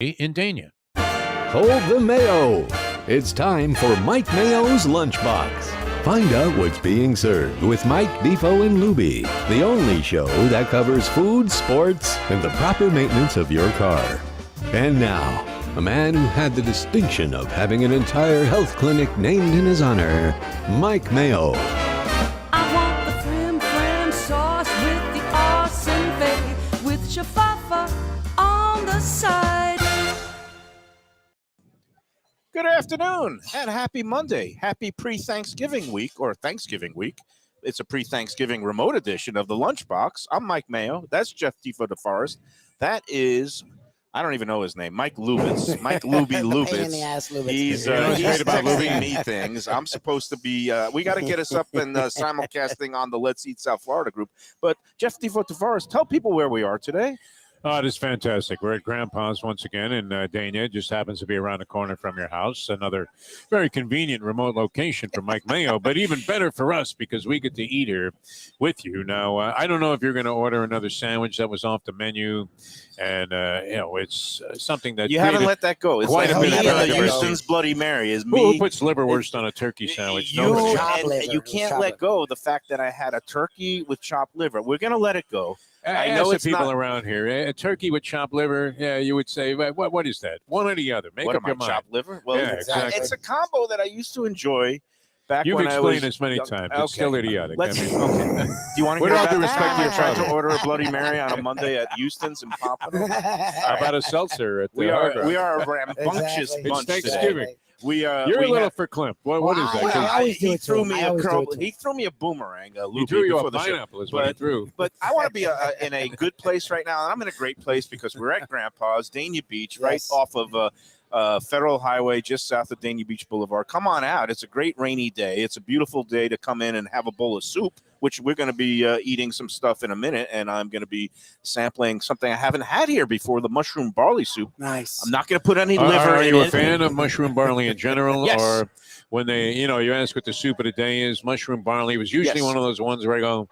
in Dania. Hold the Mayo. It's time for Mike Mayo's Lunchbox. Find out what's being served with Mike, Defo and Lubie, the only show that covers food, sports, and the proper maintenance of your car. And now, a man who had the distinction of having an entire health clinic named in his honor, Mike Mayo. I want the frim sauce with the awesome bay, with shafafa on the side. Good afternoon and happy Monday. Happy pre-Thanksgiving week or Thanksgiving week. It's a pre-Thanksgiving remote edition of the Lunchbox. I'm Mike Mayo. That's Jeff Defo DeForest. That is, I don't even know his name, Mike Lubitz. Mike Lubie Lubitz. He's texting me things. I'm supposed to be, we got to get us up and simulcasting on the Let's Eat South Florida group. But Jeff Defo DeForest, tell people where we are today. Oh, it is fantastic. We're at Grampa's once again in Dania. It just happens to be around the corner from your house. Another very convenient remote location for Mike Mayo, but even better for us because we get to eat here with you. Now, I don't know if you're going to order another sandwich that was off the menu. And, it's something that you haven't let that go. It's quite like a bit of Houston's Bloody Mary is me. Who puts liverwurst on a turkey sandwich? You can't let go of the fact that I had a turkey with chopped liver. We're going to let it go. I know it's people around here. A turkey with chopped liver, yeah, you would say, what is that? One or the other. Make up your mind. Chopped liver? Well, yeah, exactly. It's a combo that I used to enjoy back You've when I was... explained this many times. It's still idiotic. Okay. Do you want to With hear all about due respect respect to your tried father. to order a Bloody Mary on a Monday at Houston's in Pompano? How about a seltzer at the we are a rambunctious bunch It's Thanksgiving. today. You're a little for Klimp. What is that? He threw me a boomerang. He threw you a pineapple is what he threw. But I want to be in a good place right now, and I'm in a great place because we're at Grandpa's, Dania Beach, right off of Federal Highway, just south of Dania Beach Boulevard. Come on out. It's a great rainy day. It's a beautiful day to come in and have a bowl of soup, which we're going to be eating some stuff in a minute, and I'm going to be sampling something I haven't had here before, the mushroom barley soup. Nice. I'm not going to put any liver in it. Are you a fan of mushroom barley in general? Yes. Or when they, you ask what the soup of the day is, mushroom barley was usually one of those ones where I go,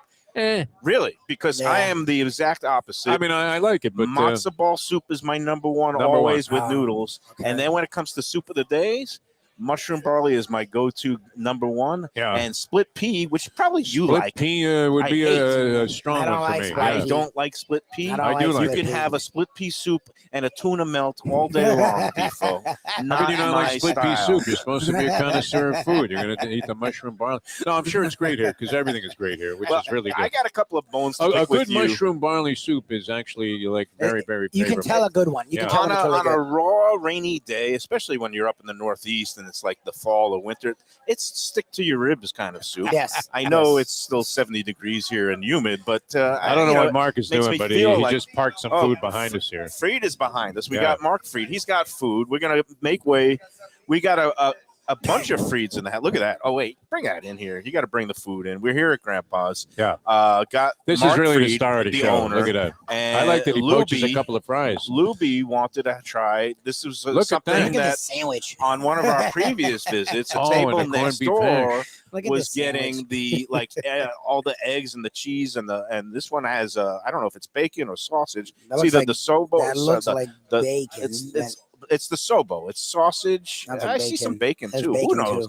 Really? Because I am the exact opposite. I mean, I like it, but matzo ball soup is my number one always with noodles. Okay. And then when it comes to soup of the days, mushroom barley is my go-to number one. Yeah. And split pea, which probably you like. Split pea would be a strong one for me. I don't like split pea. I do like it. You can have a split pea soup and a tuna melt all day long, Defo. How can you not like split pea soup? You're supposed to be a connoisseur of food. You're going to eat the mushroom barley. No, I'm sure it's great here because everything is great here, which is really good. I got a couple of bones to pick a good with you. mushroom barley soup is actually very, very You favorable. can tell a good one. You can tell on a raw, rainy day, especially when you're up in the Northeast and it's like the fall or winter, it's stick to your ribs kind of soup. Yes. I know it's still 70 degrees here and humid, but I don't know what Mark is doing, but he just parked some food behind us here. Fried is behind us. We got Mark Fried. He's got food. We're going to make way. We got a bunch of Frieds in the hat. Look at that. Oh, wait. Bring that in here. You got to bring the food in. We're here at Grandpa's. Yeah. This is really Fried, the star of the show. Owner, look at that. And I like that he poaches a Lubie, couple of fries. Lubie wanted to try. This was something that sandwich. on one of our previous visits, a table next door was getting all the eggs and the cheese and this one has I don't know if it's bacon or sausage. That See like, the sobo. That looks like bacon. It's the sobo. It's sausage. I see some bacon too. Who knows?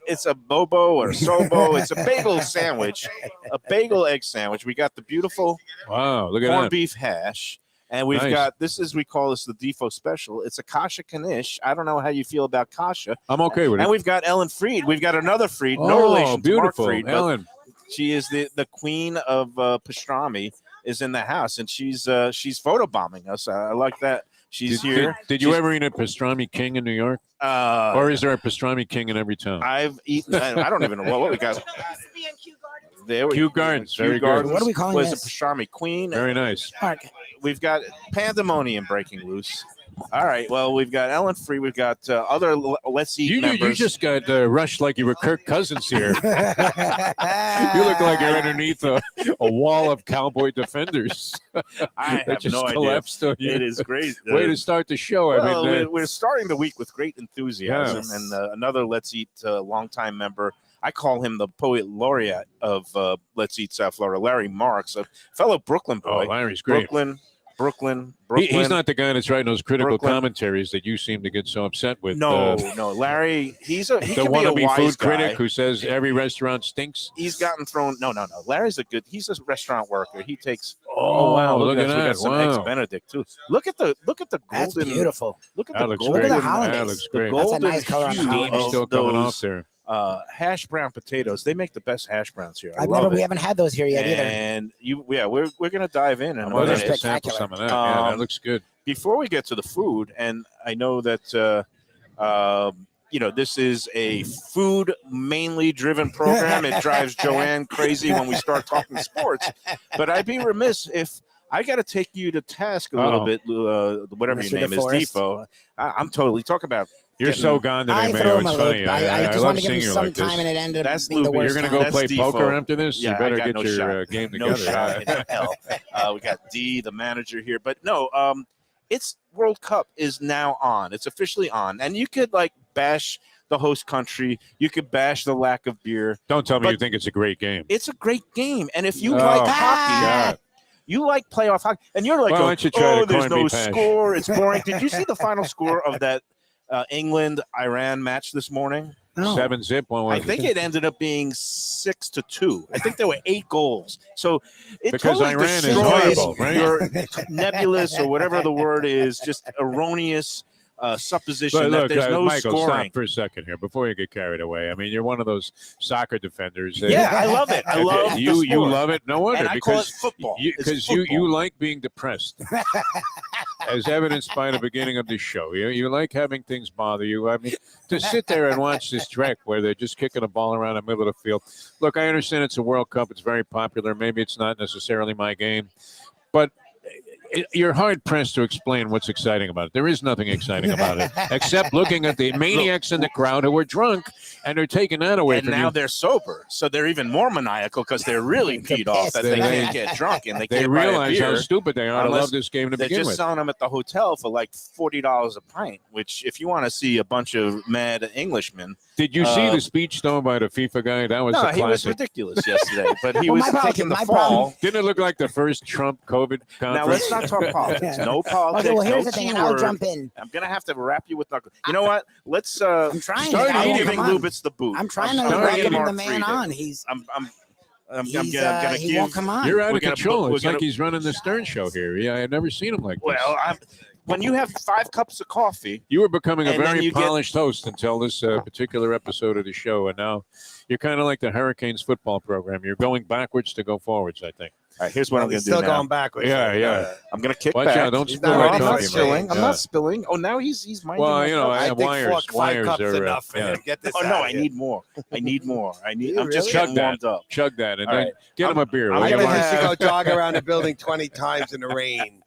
It's a bobo or sobo. It's a bagel sandwich, a bagel egg sandwich. We got the beautiful look at corned beef hash. And we've got we call this the Defo special. It's a kasha knish. I don't know how you feel about kasha. I'm okay with it. And we've got Ellen Fried. We've got another Fried. No relation to Mark Fried. Ellen. She is the queen of pastrami is in the house, and she's photobombing us. I like that. She's here. Did you ever eat a pastrami king in New York? Or is there a pastrami king in every town? I've eaten. I don't even know what we got. Kew Gardens. Very good. What are we calling was this? a pastrami queen. Very nice. We've got pandemonium breaking loose. All right. Well, we've got Ellen Free. We've got other Let's Eat members. You just got rushed like you were Kirk Cousins here. You look like you're underneath a wall of cowboy defenders. I have just no collapsed idea. On you. It is great. Way to start the show. Well, I mean, we're starting the week with great enthusiasm. Yes. And another Let's Eat longtime member. I call him the poet laureate of Let's Eat South Florida, Larry Marks, a fellow Brooklyn boy. Oh, Larry's great. Brooklyn. Brooklyn. He's not the guy that's writing those critical Brooklyn. commentaries that you seem to get so upset with. No, Larry. He the can be a wannabe wise food guy. critic who says every restaurant stinks. He's gotten thrown. No. Larry's he's a restaurant worker. He takes. Oh, wow! look at We that! got some Wow. eggs Benedict too. Look at the That's golden. beautiful. Look at That the looks golden. great. Look at the hollandaise. That looks The great. That's a golden nice color on the hue hollandaise. of Still coming those, off there. hash brown potatoes. They make the best hash browns here. I love We it. haven't had those here yet either. And we're gonna dive in. I'm And Oh, they're going to sample spectacular. some of that. Yeah, that Um, looks good. before we get to the food, and I know that this is a food mainly driven program. It drives Joanne crazy when we start talking sports. But I'd be remiss if I got to take you to task a little bit. Whatever Mr. your name DeForest. is, Defo. I'm totally talk about. You're getting- so gone today, I Mayo. threw him It's a funny. loop. I just love wanted to give seeing him you some like this. time, and it ended up That's being the Lubie. worst. You're going to time. go That's play Defo. poker after this? Yeah, You better I got get no your shot. game No together. shot in hell. We got D, the manager here, but no. It's World Cup is now on. It's officially on, and you could bash the host country. You could bash the lack of beer. Don't tell me But- you think it's a great game. It's a great game, and if you Oh, like God. hockey, you like playoff hockey, and you're like, Why don't you try to there's corn no beef hash?" score. It's boring. Did you see the final score of that England-Iran match this morning? No. 7-zip. I think it ended up being 6-2. I think there were 8 goals. So it Because totally Iran is destroys horrible, right? your nebulous or whatever the word is, just erroneous supposition But that look, there's no Michael, scoring. stop for a second here before you get carried away. I mean, you're one of those soccer defenders. Yeah, I love it. I love the you sport. love it. No wonder And I call it because football. because It's you football. like being depressed, as evidenced by the beginning of this show. You like having things bother you. I mean, to sit there and watch this trek where they're just kicking a ball around the middle of the field. Look, I understand it's a World Cup. It's very popular. Maybe it's not necessarily my game, but you're hard pressed to explain what's exciting about it. There is nothing exciting about it except looking at the maniacs in the crowd who are drunk and are taking that away And from now you. they're sober, so they're even more maniacal because they're really peed off that they can't get drunk and they They can't buy a realize how beer. stupid they are to Unless love this game to They're begin just with. selling them at the hotel for $40 a pint. Which, if you want to see a bunch of mad Englishmen, Did you see the speech though by the FIFA guy? That was no, a he was classic. ridiculous yesterday. But he Well, was my taking the problem- fall. Didn't it look like the first Trump COVID conference? Now let's not talk politics. No politics. Okay, well, here's no the thing, and I'll keyword. jump in. I'm gonna have to wrap you with knuckles. You know what? Let's I'm trying. start I I'm won't giving come on. Lubitz the boot. I'm trying to sorry, let Mark the man Frieden. on. He's I'm gonna he give. won't come on. You're out We're of gonna control. put- we're It's like gonna- he's running the Stern show here. Yeah, I've never seen him like this. Well, when you have 5 cups of coffee, You were becoming a and then very you get- polished host until this particular episode of the show, and now you're kind of like the Hurricanes football program. You're going backwards to go forwards, I think. all right, here's what I'm gonna He's do still now. going backwards. Yeah. I'm gonna kick Watch back. out! Don't He's spill not No, ready that I'm for not coffee, you, spilling. man. I'm Yeah. not spilling. Oh, now he's minding Well, my you know, cup. I think wires 5 cups are, enough for yeah. him. Get this Oh out no, of I here. need more. I need more. I'm just really? getting Chug that. warmed up. Chug that, and All then right. get him a beer. I'm will I'm you, gonna gonna Mark? have to go jog around the building 20 times in the rain.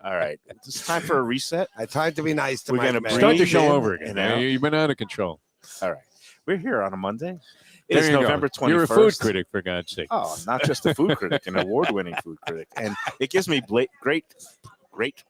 All right, it's time for a reset. I tried to be nice to We're my gonna man. Start the breathe show in over again. and man. out. You've been out of control. All right, we're here on a Monday. It There is you go. November 21st. You're a food critic, for God's sake. Oh, not just a food critic, an award-winning food critic, and it gives me great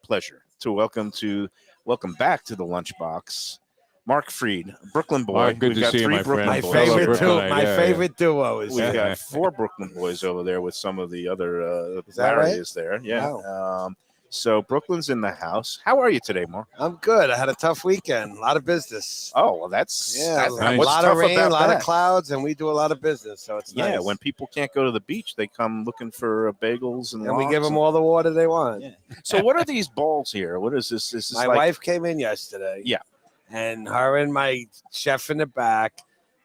pleasure to welcome back to the Lunchbox, Mark Fried, Brooklyn boy. Mark, good We've to got see you, 3 my Brooklyn friend. My boys. Fellow favorite Brooklynite, duo. My yeah, favorite duo is We've Yeah. got 4 Brooklyn boys over there with some of the other Is that Larry right? is there. Yeah. So Brooklyn's in the house. How are you today, Mark? I'm good. I had a tough weekend. A lot of business. Oh, well, that's Yeah, nice. a what's lot tough of rain, a about lot that? of clouds, and we do a lot of business. So it's Yeah, nice. when people can't go to the beach, they come looking for bagels and and we lox give them and- all the water they want. Yeah. So what are these balls here? What is this? Is this My like wife came in yesterday. Yeah. And her and my chef in the back,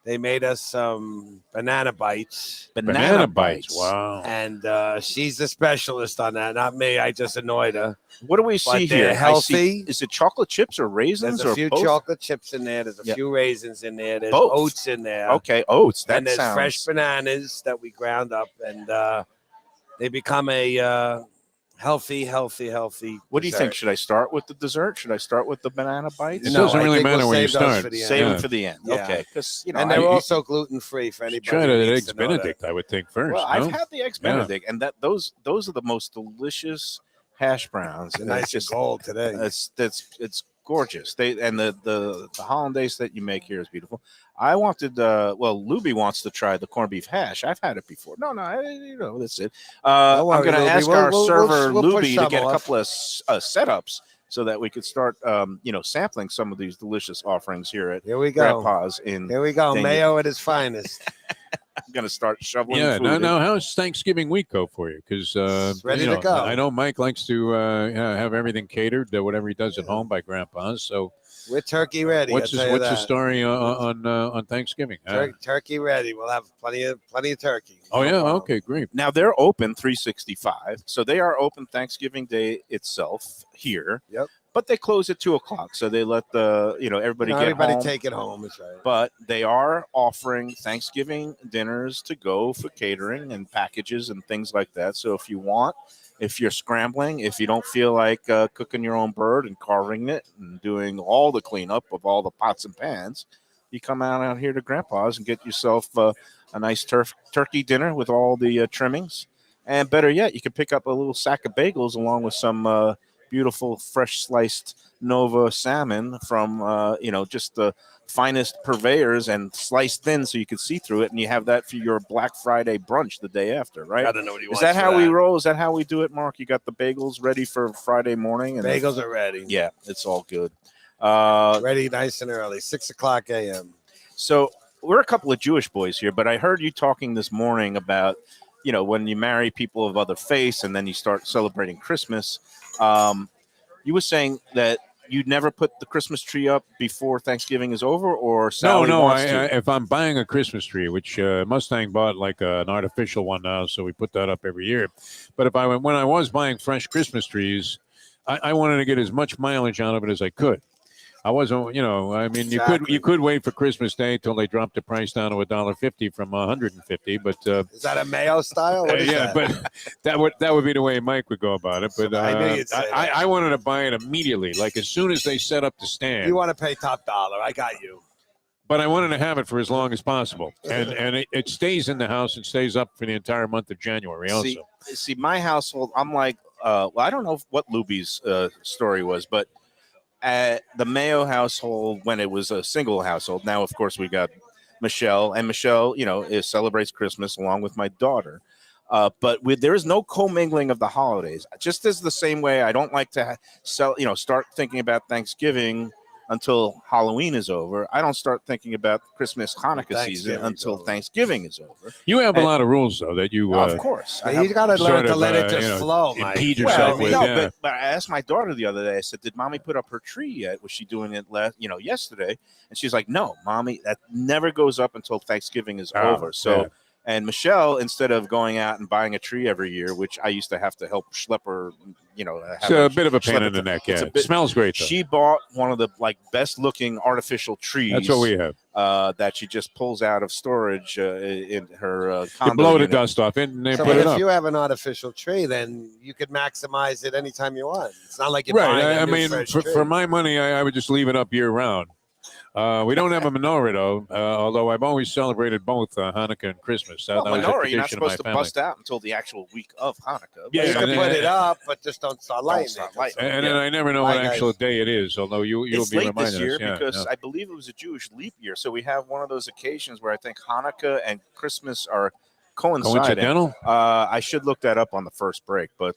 they made us some banana bites. banana bites? Wow. And she's the specialist on that, not me. I just annoyed her. What do we But see they're here? I healthy. see- is it chocolate chips or raisins There's a or few both? chocolate chips in there. There's a Yeah. few raisins in there. There's Both. oats in there. Okay, oats. That And there's sounds fresh bananas that we ground up, and they become a healthy. What do you dessert. think? Should I start with the dessert? Should I start with the banana bites? It No, doesn't I really think we'll matter where you save those start. for the end. Save Yeah. them for the end. Yeah. Okay, because And they're also gluten free for anybody. Try who the needs eggs to know that. Benedict, I would think first. well, no? I've had the eggs Yeah. Benedict, and those are the most delicious hash browns. They're And nice it's and just gold today. it's gorgeous. The hollandaise that you make here is beautiful. I wanted Lubie wants to try the corned beef hash. I've had it before. No, that's it. I'm worry, going to Lubie. ask We'll- our we'll- server we'll push Lubie to some get a off. couple of setups so that we could start sampling some of these delicious offerings here at Here we go. Grandpa's in. Here we go. Dang it. Mayo at his finest. I'm going to start shoveling Yeah, food. now how's Thanksgiving week go for you? Because It's ready to go. I know Mike likes to have everything catered, whatever he does at home by Grandpa's. So We're turkey ready. what's I'll tell you the that. story on Thanksgiving? Turkey ready. We'll have plenty of turkey. Oh yeah, No problem. okay, great. Now they're open 365, so they are open Thanksgiving Day itself here. Yep. But they close at 2:00, so they let everybody get Everybody home. take it home. That's right. But they are offering Thanksgiving dinners to go for catering and packages and things like that. So if you're scrambling, if you don't feel like cooking your own bird and carving it and doing all the cleanup of all the pots and pans, you come out here to Grandpa's and get yourself a nice turkey dinner with all the trimmings. And better yet, you can pick up a little sack of bagels along with some beautiful fresh sliced Nova salmon from just the finest purveyors and sliced thin so you can see through it, and you have that for your Black Friday brunch the day after, right? Gotta know what he Is wants that for how we roll? Is that how we do it, Mark? You got the bagels ready for Friday morning? And Bagels are ready. yeah, it's all good. Ready nice and early. 6:00 a.m. So we're a couple of Jewish boys here, but I heard you talking this morning about, when you marry people of other faiths and then you start celebrating Christmas. You were saying that you'd never put the Christmas tree up before Thanksgiving is over, or Sally wants to? If I'm buying a Christmas tree, which Mustang bought like an artificial one now, so we put that up every year. But when I was buying fresh Christmas trees, I wanted to get as much mileage out of it as I could. I wasn't, you could wait for Christmas Day till they dropped the price down to $1.50 from $150. But Is that a Mayo style? What is yeah, that? but that would be the way Mike would go about it. But I knew you'd say that. I wanted to buy it immediately, like as soon as they set up the stand. You want to pay top dollar? I got you. But I wanted to have it for as long as possible, and it stays in the house and stays up for the entire month of January. Also, See, my household, I'm like, I don't know what Lubie's story was, but at the Mayo household, when it was a single household, now of course we got Michelle, and Michelle, celebrates Christmas along with my daughter. But there is no commingling of the holidays. Just as the same way I don't like to start thinking about Thanksgiving until Halloween is over. I don't start thinking about Christmas, Hanukkah season until Thanksgiving is over. You have a lot of rules, though, that you of course. You got to learn to let it just flow, Mike. impede yourself with. But I asked my daughter the other day. I said, "Did Mommy put up her tree yet? Was she doing it yesterday?" And she's like, "No, Mommy, that never goes up until Thanksgiving is over." So. Yeah. And Michelle, instead of going out and buying a tree every year, which I used to have to help schlep her, It's a bit of a pain in the neck. Yeah, it smells great, though. She bought one of the best looking artificial trees. That's what we have. That she just pulls out of storage in her condo. You blow the unit. dust off it and they So put it if up. you have an artificial tree, then you could maximize it anytime you want. It's not like you're Right. buying a I new mean, fresh for tree. my money, I would just leave it up year round. We don't have a menorah, though, although I've always celebrated both Hanukkah and Christmas. That was a Menorah, you're not tradition of my supposed to family. bust out until the actual week of Hanukkah. Yeah, You and can then- put it up, but just don't start lighting start it. lighting it. And then I never know Bye, what guys. actual day it is, although you'll It's be late reminded this year us. Yeah, because yeah. I believe it was a Jewish leap year. So we have one of those occasions where I think Hanukkah and Christmas are coinciding. Coincidental? I should look that up on the first break. But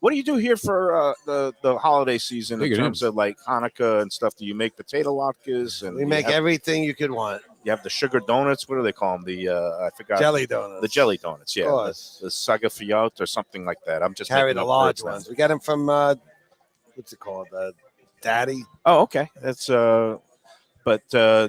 what do you do here for the holiday season in Look at terms of like Hanukkah and stuff? Do you make potato latkes? And We you make have, everything you could want. you have the sugar donuts. What do they call them? The I forgot. Jelly donuts. The jelly donuts. Yeah, Of course. the saga fiat or something like that. I'm just Carry making the up large words now. ones. We get them from, what's it called? Daddy. Oh, okay. That's but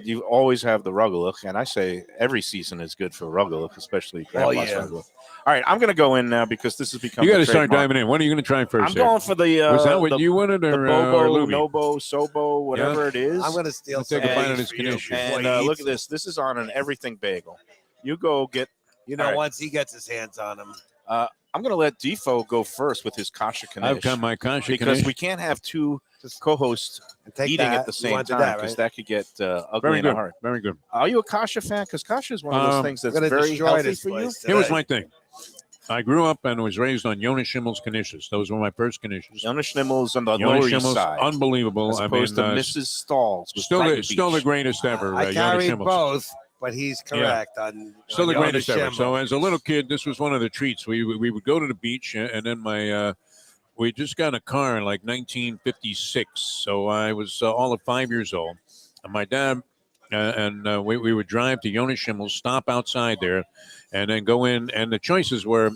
you always have the rugelach, and I say every season is good for rugelach, especially Grandpa's yeah. rugelach. All right, I'm going to go in now because this has become. You got to a start trademark. diving in. What are you going to try first? I'm there? going for the. Was that what the, you wanted, the or Bobo, Lubie? Nobo, Sobo, whatever it is. I'm going to steal Let's take some a bite of eggs this for you Knish. before And he look eats at them. this. This is on an everything bagel. You go get. You know, All right. once he gets his hands on them. I'm going to let Defo go first with his kasha I've got knish my kasha because knish. we can't have two co-hosts Take eating that. at the You same want time that, because right? that could get ugly Very in a good. hurry. Very good. Are you a kasha fan? Because kasha is one of those things that's We're gonna very destroy healthy this for you. place Here was today. my thing. I grew up and was raised on Jonas Schimmel's knishes. Those were my first knishes. Jonas Schimmel's on the Jonas Lower East Schimmel's Side. unbelievable. As opposed to Mrs. Stalls. with Still Brighton the Beach. greatest ever. I Jonas carried Schimmel's. both, but he's correct on Still the Jonas greatest ever. Schimmel. So as a little kid, this was one of the treats. We would go to the beach, and then we just got in a car in like 1956. So I was all of 5 years old. And my dad we would drive to Jonas Schimmel's, stop outside there, and then go in. And the choices were,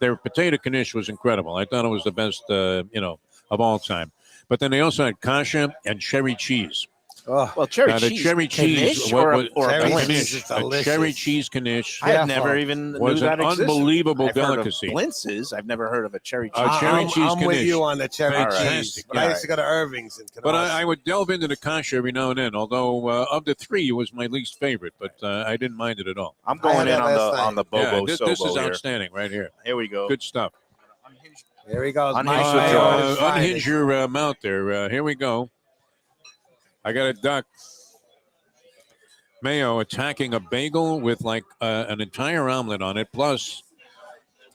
their potato knish was incredible. I thought it was the best, of all time. But then they also had kasha and cherry cheese. Oh, Well, cherry Now, the cheese. cherry cheese, Knish or a cherry blintz? cheese is a delicious. cherry cheese knish I had Careful. never even was knew an that existed. unbelievable I've heard of delicacy. blintzes. I've never heard of a cherry cheese. A cherry I'm, cheese I'm with knish. you on the cherry Fantastic, cheese. But yeah. I used to go to Irving's in But Canarsie. I would delve into the kasha every now and then. Although of the three, it was my least favorite, but I didn't mind it at all. I'm I going had in that last on the Bobo this Sobo is here. outstanding right here. Here we go. Good stuff. Here he goes. Unhinge Mike the Mayo jaw. on his Friday. Unhinge your mouth there. Here we go. I got a duck. Mayo attacking a bagel with like an entire omelet on it. Plus,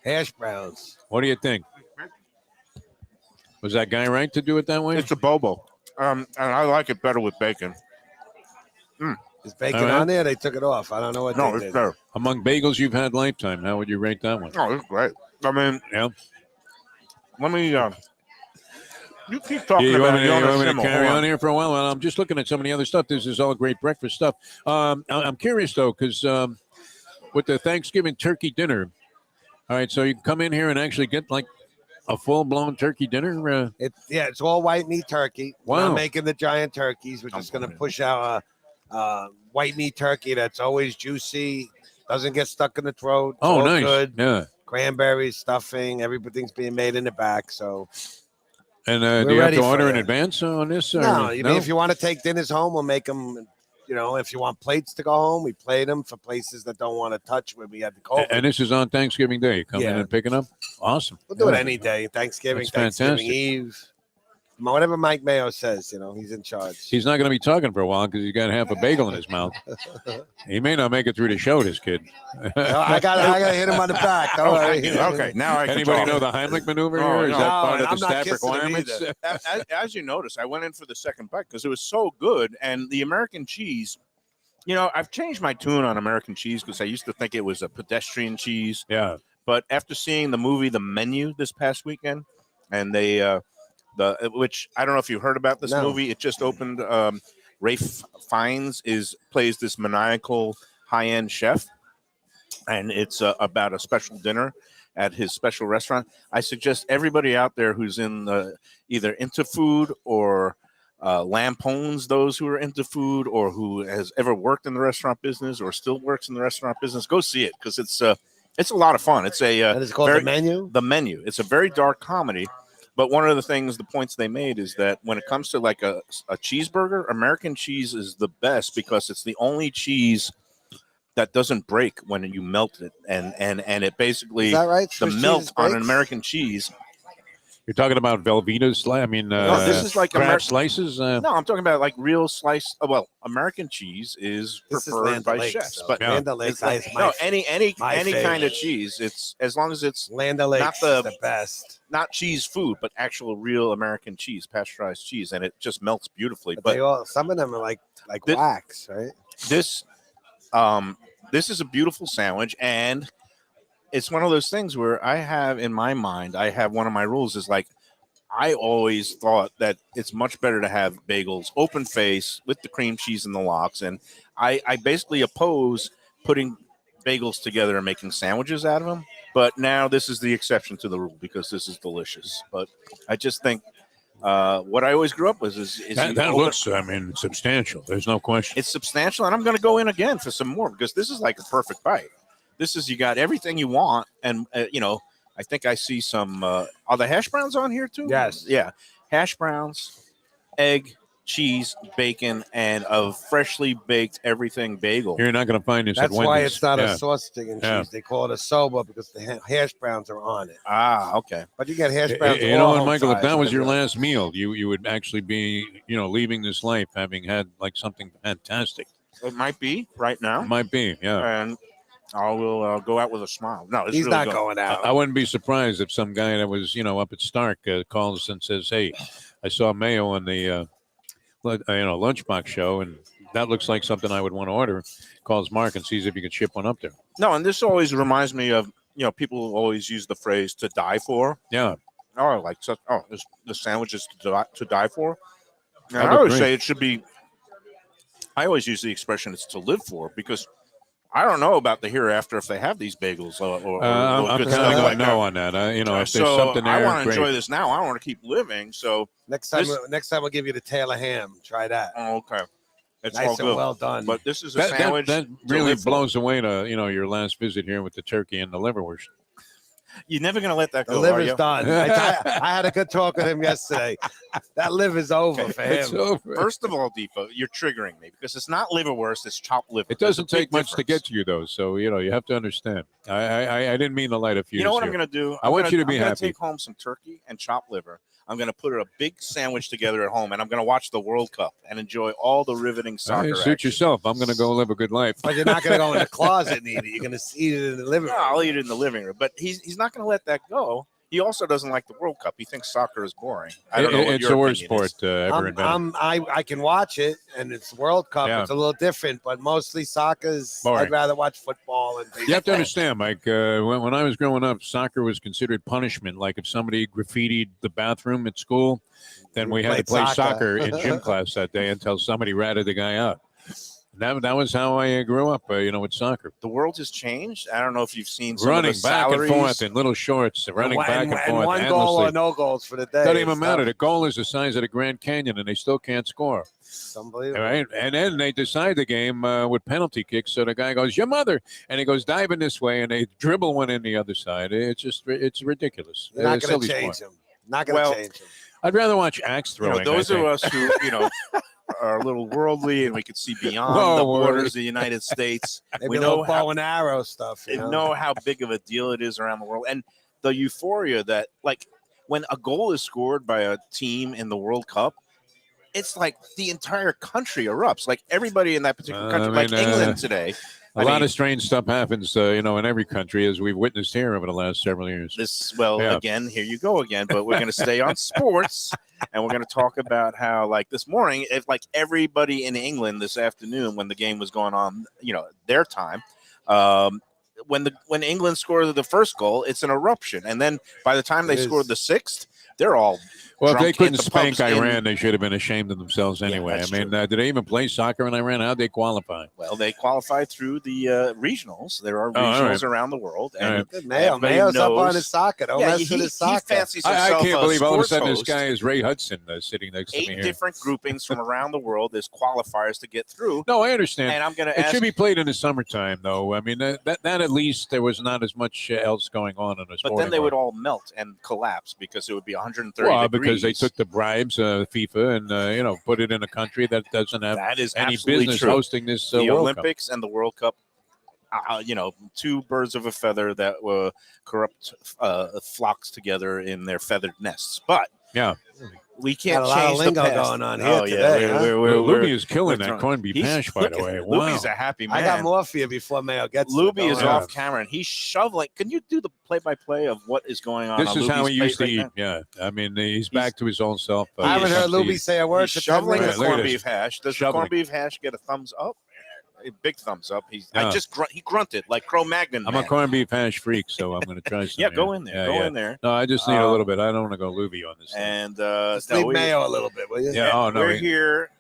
Hash browns. what do you think? Was that guy right to do it that way? It's a Bobo. And I like it better with bacon. Is bacon All right. on there? They took it off. I don't know what No, they it's did. better. Among bagels you've had lifetime, how would you rate that one? Oh, it's great. I mean, Yeah. let me. You keep talking You about want me to, Jonas carry Schimmel. Hold on here for a while? Well, I'm just looking at some of the other stuff. This is all great breakfast stuff. I'm curious, though, because with the Thanksgiving turkey dinner, all right, so you can come in here and actually get like a full-blown turkey dinner. It's all white meat turkey. We're Wow. not making the giant turkeys. We're just going to push out a white meat turkey that's always juicy, doesn't get stuck in the throat. It's Oh, all nice. good. Yeah. Cranberries, stuffing, everything's being made in the back. So And We're do you have ready to for order in that. advance on this? Or no, I mean, if you want to take dinners home, we'll make them. If you want plates to go home, we plate them for places that don't want to touch where we had the COVID. And this is on Thanksgiving Day. You come in Yeah. and pick it up. Awesome. We'll do it Yeah. any day. Thanksgiving, That's Thanksgiving fantastic. Eve. Whatever Mike Mayo says, he's in charge. He's not going to be talking for a while because he's got half a bagel in his mouth. He may not make it through the show, this kid. I gotta hit him on the back. Don't worry. Okay, now I can Anybody talk. know the Heimlich maneuver Oh, here? Is no. that part No, of I'm the not staff kissing him requirements? either. As you notice, I went in for the second bite because it was so good. And the American cheese, I've changed my tune on American cheese because I used to think it was a pedestrian cheese. Yeah. But after seeing the movie The Menu this past weekend, and which I don't know if you heard about this No. movie, it just opened. Rafe Fiennes plays this maniacal high-end chef, and it's about a special dinner at his special restaurant. I suggest everybody out there who's either into food or lampoons those who are into food or who has ever worked in the restaurant business or still works in the restaurant business, go see it because it's a lot of fun. It's And it's called very- The Menu. The Menu. It's a very dark comedy, but one of the points they made is that when it comes to like a cheeseburger, American cheese is the best because it's the only cheese that doesn't break when you melt it, and it basically Is that right? the Swiss melt cheese on an breaks? American cheese. You're talking about Velveeta's this is like crab slices? No, I'm talking about like real slice. American cheese is This is preferred Land by O'Lakes, chefs, though. but Yeah. Land O'Lakes it's like, is no, my any my kind favorite. of cheese. It's as long as it's Land O'Lakes not is the best. not cheese food, but actual real American cheese, pasteurized cheese, and it just melts beautifully. But But some of them are like Thi- wax, right? this is a beautiful sandwich, and it's one of those things where I have in my mind, I have one of my rules is like I always thought that it's much better to have bagels open face with the cream cheese and the lox, and I basically oppose putting bagels together and making sandwiches out of them. But now this is the exception to the rule because this is delicious. But I just think what I always grew up with is That you open- looks, substantial. There's no question. it's substantial, and I'm going to go in again for some more because this is like a perfect bite. This is you got everything you want, and I think I see some. Are the hash browns on here too? Yes. Yeah, hash browns, egg, cheese, bacon, and a freshly baked everything bagel. You're not going to find this That's at Wendy's. why it's not Yeah. a sausage and cheese. Yeah. They call it a soba because the hash browns are on it. Ah, okay. But you get hash browns. You all know, and home Michael, if size, that was your whatever. last meal, you would actually be, leaving this life having had like something fantastic. It might be right now, It might be, yeah. and I will go out with a smile. No, it's He's really not good. going out. I wouldn't be surprised if some guy that was, up at Stark calls and says, "Hey, I saw Mayo on the, Lunchbox show, and that looks like something I would want to order." Calls Mark and sees if he can ship one up there. No, and this always reminds me of, people always use the phrase "to die for." Yeah, The sandwich is to die for. And I I would always agree. say it should be. I always use the expression "it's to live for" because I don't know about the hereafter if they have these bagels or I'm good kind stuff of going like no that. on that. If there's So something there, I want to great. enjoy this now. I want to keep living. So Next time we'll give you the tail of ham. Try that. okay, it's Nice all and good. well done. But this is a That sandwich that to really live for. blows away to your last visit here with the turkey and the liverwurst. You're never gonna let that The go. Are liver's you? done. I had a good talk with him yesterday. That liver's over for him. It's over. First of all, Defo, you're triggering me because it's not liverwurst; it's chopped liver. It There's a doesn't take big much to difference. get to you, though. So you have to understand. I didn't mean to light a fuse. You know what here. I'm going to do? I want you to be I'm gonna happy. take home some turkey and chopped liver. I'm going to put a big sandwich together at home, and I'm going to watch the World Cup and enjoy all the riveting soccer. Hey, suit action. yourself. I'm going to go live a good life. But you're not going to go in the closet and eat it. You're going to eat it in the living No, room. I'll eat it in the living room. But he's not going to let that go. He also doesn't like the World Cup. He thinks soccer is boring. I don't know what It's your the worst opinion is. sport ever invented. I can watch it, and it's World Cup. Yeah. It's a little different, but mostly soccer's. Boring. I'd rather watch football and You have to understand, Mike. When I was growing up, soccer was considered punishment. Like if somebody graffitied the bathroom at school, then we had to play Played soccer in gym class that day until somebody ratted the guy out. That was how I grew up, with soccer. The world has changed. I don't know if you've seen some Running of the back salaries. and forth in little shorts, running back and forth one goal endlessly. or no goals for the day. Doesn't and even stuff. matter. The goal is the size of the Grand Canyon, and they still can't score. It's All unbelievable. right, and then they decide the game with penalty kicks. So the guy goes, "Your mother," and he goes diving this way, and they dribble one in the other side. It's ridiculous. You're not It's a going to silly change sport. him. Not going to Well, change him. I'd rather watch axe throwing. Those I of think. us who are a little worldly and we can see beyond Whoa, the whoa. borders of the United States. Maybe we a little know bow how, and arrow stuff. they know how big of a deal it is around the world, and the euphoria that, like, when a goal is scored by a team in the World Cup, it's like the entire country erupts. Like everybody in that particular country, like England today. A lot of strange stuff happens, in every country, as we've witnessed here over the last several years. Again, here you go again. But we're going to stay on sports, and we're going to talk about how, like this morning, if like everybody in England this afternoon, when the game was going on, their time, when England scored the first goal, it's an eruption, and then by the time they scored the sixth, they're all. Well, if drunk, they hit couldn't the spank pubs in- Iran, they should have been ashamed of themselves anyway. that's I mean, true. did they even play soccer in Iran? How'd they qualify? Well, they qualified through the regionals. There are Oh, all regionals right. around the world, All and right. Good Mayo. everybody Mayo's up on knows- his soccer. Don't yeah, mess he with his he soccer. fancies I himself can't believe all of a sports sudden this host. guy is Ray Hudson sitting next to me 8 here. different groupings from around the world. There's qualifiers to get through, No, I understand. and I'm going to It ask. should be played in the summertime, though. I mean, that at least there was not as much else going on in the sport. But then they would all melt and collapse because it would be 130 Well, degrees. because they took the bribes, FIFA, and put it in a country that doesn't have that is any absolutely business true. hosting this The World Cup. Olympics and the World Cup, two birds of a feather that were corrupt flocks together in their feathered nests. But Yeah. we Got can't a lot of change the lingo past. going on here Oh, today. yeah, huh? Lubie is killing we're that throwing- corned beef he's- hash, by look the at way. it. Wow. Lubie's a happy man. I got more for you before Mayo gets Lubie to it. is Don't worry. off camera and he's shoveling. Can you do the play-by-play of what is going on? This on is how Lubie's he used to plate eat. right now? Yeah. I mean, he's back to his old self. I haven't He heard loves to Lubie eat. say a word He's for 10 shoveling the minutes. Look at corned this. beef hash. Does the Shoveling. corned beef hash get a thumbs up? A big thumbs up. He Yeah. he grunted like Cro-Magnon. I'm a man. corned beef hash freak, so I'm going to try some. Yeah, go in there. Yeah, go yeah. in there. No, I just need a little bit. I don't want to go Lubie on this thing. And Just leave Mayo a little bit, will you? Yeah. Oh, no. we're here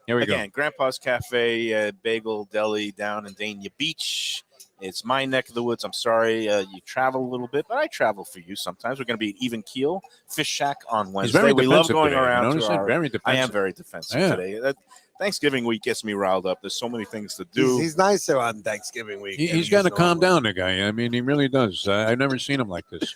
Here we again. Grandpa's Cafe, Bagel Deli down in Dania Beach. It's my neck of the woods. I'm sorry you travel a little bit, but I travel for you sometimes. We're going to be at Even Keel Fish Shack on go. Wednesday. He's very We love defensive going today. around. You to notice that? our- Very defensive. I am very defensive Yeah. today. Thanksgiving week gets me riled up. There's so many things to do. He's nicer on Thanksgiving week. than He's got to calm normal. down, the guy. I mean, he really does. I've never seen him like this.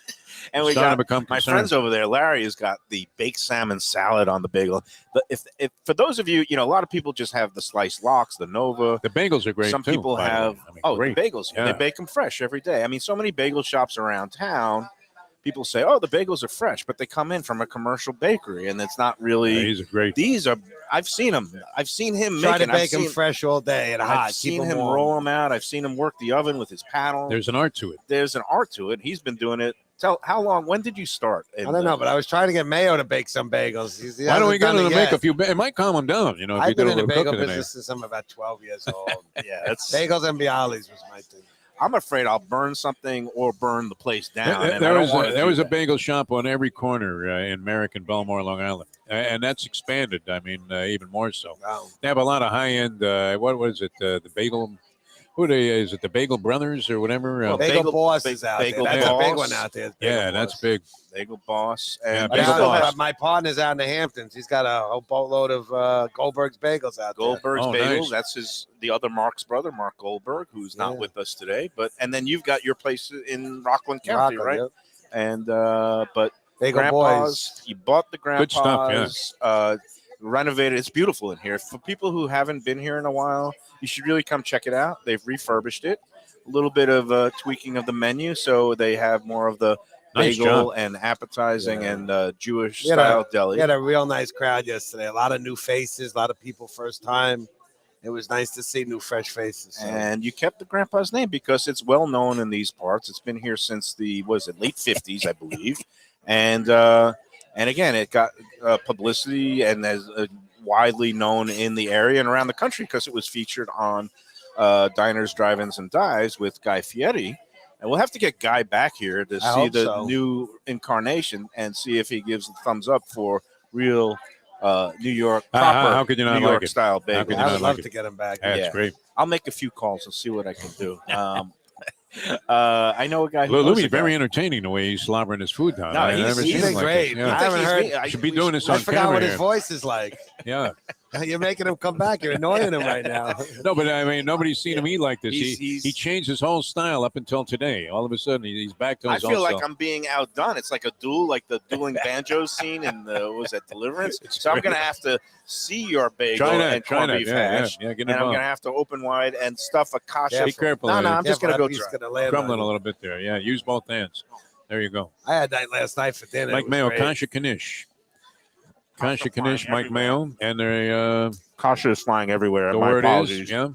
And we Starting got to become my concerned. friends over there. Larry has got the baked salmon salad on the bagel. But if for those of you, a lot of people just have the sliced lox, the Nova. The bagels are great. Some too, people by the way. have I mean, great. the bagels. Yeah. They bake them fresh every day. I mean, so many bagel shops around town. people say, "Oh, the bagels are fresh," but they come in from a commercial bakery, and it's not really. Yeah, he's a great. These are. I've seen him. I've seen him Try to making. bake them fresh all day and hot. I've seen him warm. roll them out. I've seen him work the oven with his paddle. There's an art to it. There's an art to it. He's been doing it. How long? When did you start? I don't know, but I was trying to get Mayo to bake some bagels. Why don't we get him to make a few? It might calm him down. You know, if I've you did been a in the little bagel cooking business since I'm about 12 years old. Yeah, that's bagels and bialys was my thing. I'm afraid I'll burn something or burn the place down. and I There don't was wanna there do was a that. bagel shop on every corner in Merrick and Belmore, Long Island, and that's expanded. I mean, even more so. Wow. They have a lot of high end. What was it? The bagel. Is it the Bagel Brothers or whatever? Well, Bagel Boss is out Bagel there. That's a big Boss. one out there. yeah, Bagel that's Boss. big. Bagel Boss Yeah, and But Bagel Bagel Boss. Boss. my partner's out in the Hamptons. He's got a whole boatload of Goldberg's bagels out there. Goldberg's Oh, Bagels. nice. That's the other Mark's brother, Mark Goldberg, who's not Yeah. with us today. And then you've got your place in Rockland County, Rockland, right? yep. And but Bagel Grandpa's, Boys. he bought the Good Grandpa's, stuff, yeah. renovated. It's beautiful in here. For people who haven't been here in a while, you should really come check it out. They've refurbished it. A little bit of tweaking of the menu, so they have more of the Nice bagel job. and appetizing and Jewish We had a- style deli. We had a real nice crowd yesterday. A lot of new faces, a lot of people first time. It was nice to see new fresh faces. So. And you kept the Grandpa's name because it's well known in these parts. It's been here since the late 50s, I believe, and again, it got publicity and is widely known in the area and around the country because it was featured on Diners, Drive-ins, and Dives with Guy Fieri. And we'll have to get Guy back here to I see hope the so. new incarnation and see if he gives a thumbs up for real New York proper How could you not New like York it? style How could bagel. you I not would like love it? to get him back. That's Yeah. great. I'll make a few calls and see what I can do. I know a guy who knows Luby's a very guy. entertaining the way he's slobbering his food down. No, I've he's- never he's seen him like great. this. I Yeah. haven't heard. I Should be doing this I on forgot camera what his here. voice is like. Yeah. You're making him come back. You're annoying him right now. No, but I mean, nobody's seen him eat like this. He's- He changed his whole style up until today. All of a sudden, he's back to I his feel own like self. I'm being outdone. It's like a duel, like the dueling banjos scene in what was that Deliverance? So I'm going to have to see your bagel and corned beef hash, Yeah, get and I'm involved. going to have to open wide and stuff a kasha. Be careful. No, there. I'm just going to go He's dry. gonna land Crumbling on a you. little bit there. Yeah, use both hands. There you go. I had that last night for dinner. Mike It was Mayo, great. Kasha Kanish. Kasha Kasha flying Kanish, Mike everywhere. Mayo. And they, Kasha is flying everywhere. the My word apologies. is, yeah.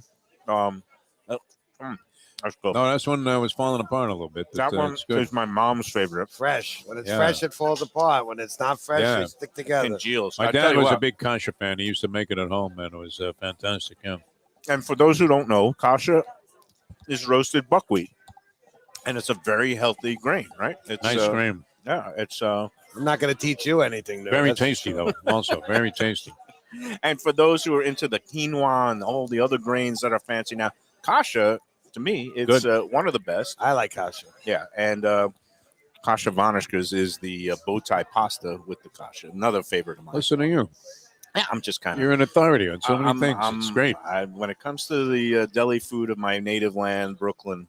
Let's go. No, that's one was falling apart a little bit. That one it's good. is my mom's favorite. Fresh. When it's Yeah. fresh, it falls apart. When it's not fresh, Yeah. they stick together. Congeals. My I tell dad you was a what, big Kasha fan. He used to make it at home, and it was fantastic. Yeah. And for those who don't know, kasha is roasted buckwheat, and it's a very healthy grain, right? It's Nice cream. Yeah, it's I'm not going to teach you anything. Though. Very That's for tasty, sure. though. Also, very tasty. and for those who are into the quinoa and all the other grains that are fancy now, kasha to me it's one of the best. I like kasha. Yeah, and kasha vanishkas is the bow tie pasta with the kasha. Another favorite of mine. Listen to you. Yeah, I'm just kind of You're an authority on so many things. It's great. When it comes to the deli food of my native land, Brooklyn,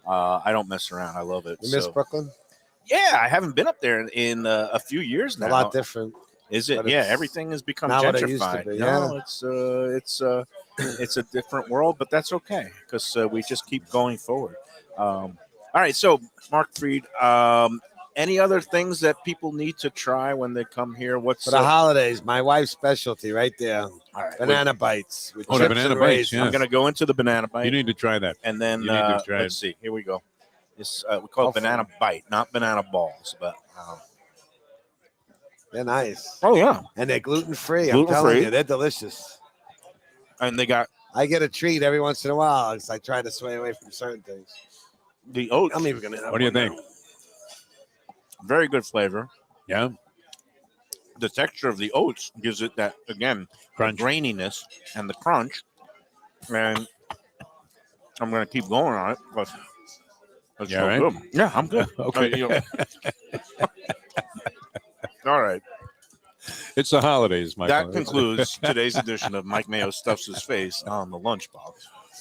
I don't mess around. I love it. You miss So- Brooklyn? Yeah, I haven't been up there in a few years now. A lot different. Is it? but Yeah, it's everything has become not what it used to gentrified. be, No, it's a different world, but that's okay because we just keep going forward. All right, so Mark Freed, any other things that people need to try when they come here? What's For the holidays, my wife's specialty right there. all right, Banana bites. With Oh, the chips banana and bites, raisins. yeah. I'm going to go into the banana bite, You need to try that. and then you need to try let's see. Here we go. This we call it Hopefully. banana bite, not banana balls, but. They're nice. Oh yeah, And they're gluten-free. I'm Gluten-free. telling you, they're delicious. and they got I get a treat every once in a while because I try to sway away from certain things. the oats. I'm even going to have What do you one think? now. Very good flavor. Yeah. The texture of the oats gives it that again Crunch. the graininess and the crunch. And I'm going to keep going on it, but it's Yeah, so right? good. Yeah, I'm good. Okay. You know. All right. It's the holidays, Michael. That concludes today's edition of Mike Mayo Stuffs His Face on the Lunchbox.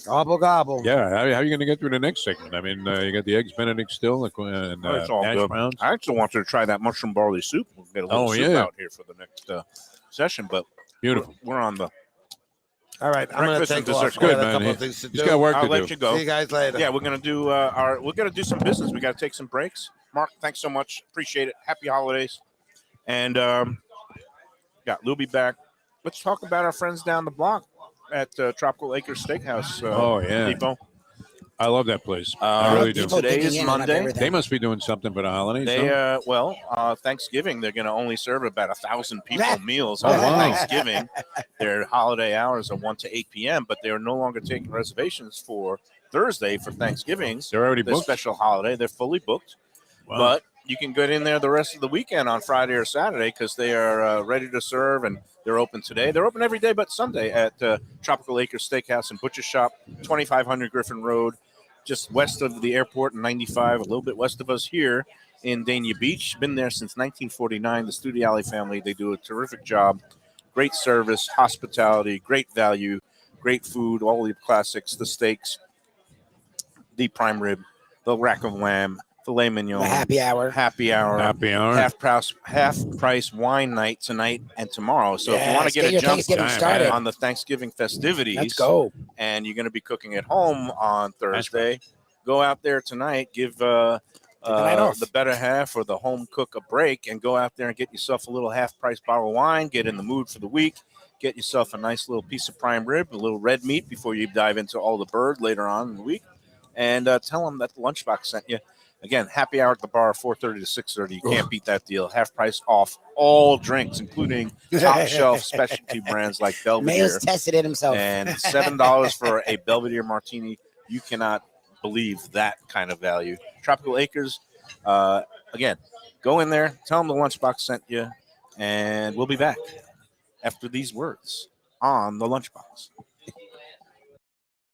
Gobble, gobble. Yeah. How are you going to get through the next segment? I mean, you got the eggs Benedict still and It's all hash good. browns. I actually want to try that mushroom barley soup. We'll get a little Oh, soup yeah. out here for the next session, but Beautiful. we're on the. All right, I'm going to Breakfast and take off. dessert's I got good, a man. couple of things to He's do. got work I'll to let do. you go. See you guys later. Yeah, we're gonna do we're gonna do some business. We got to take some breaks. Mark, thanks so much. Appreciate it. Happy holidays. And got Lubie back. Let's talk about our friends down the block at Tropical Acres Steakhouse. Oh, yeah. Depot. I love that place. I really do. People Today digging is in on Monday. everything. They must be doing something for the holidays. They no? Thanksgiving they're going to only serve about 1,000 people meals Oh, on wow. Thanksgiving. Their holiday hours are 1 to 8 p.m., but they are no longer taking reservations for Thursday for Thanksgiving. They're already The booked. special holiday. They're fully booked, Wow. but you can get in there the rest of the weekend on Friday or Saturday because they are ready to serve, and they're open today. They're open every day but Sunday at Tropical Acres Steakhouse and Butcher Shop, 2500 Griffin Road, just west of the airport in 95, a little bit west of us here in Dania Beach. Been there since 1949. The Studiali family, they do a terrific job. Great service, hospitality, great value, great food, all the classics, the steaks, the prime rib, the rack of lamb, filet mignon, The happy hour. Happy hour. half price wine night tonight and tomorrow. So if you want to Yes, get a your jump Thanksgiving time, started. man. on the Thanksgiving festivities, Let's go. and you're going to be cooking at home on Thursday, go out there tonight, give the night off. the better half or the home cook a break, and go out there and get yourself a little half-price bottle of wine, get in the mood for the week, get yourself a nice little piece of prime rib, a little red meat before you dive into all the bird later on in the week, and tell them that the Lunchbox sent you. Again, happy hour at the bar, 4:30 to 6:30. You can't beat that deal. Half price off all drinks, including top shelf specialty brands like Belvedere. Mayo's tested it himself. And $7 for a Belvedere martini. You cannot believe that kind of value. Tropical Acres, again, go in there, tell them the Lunchbox sent you, and we'll be back after these words on the Lunchbox.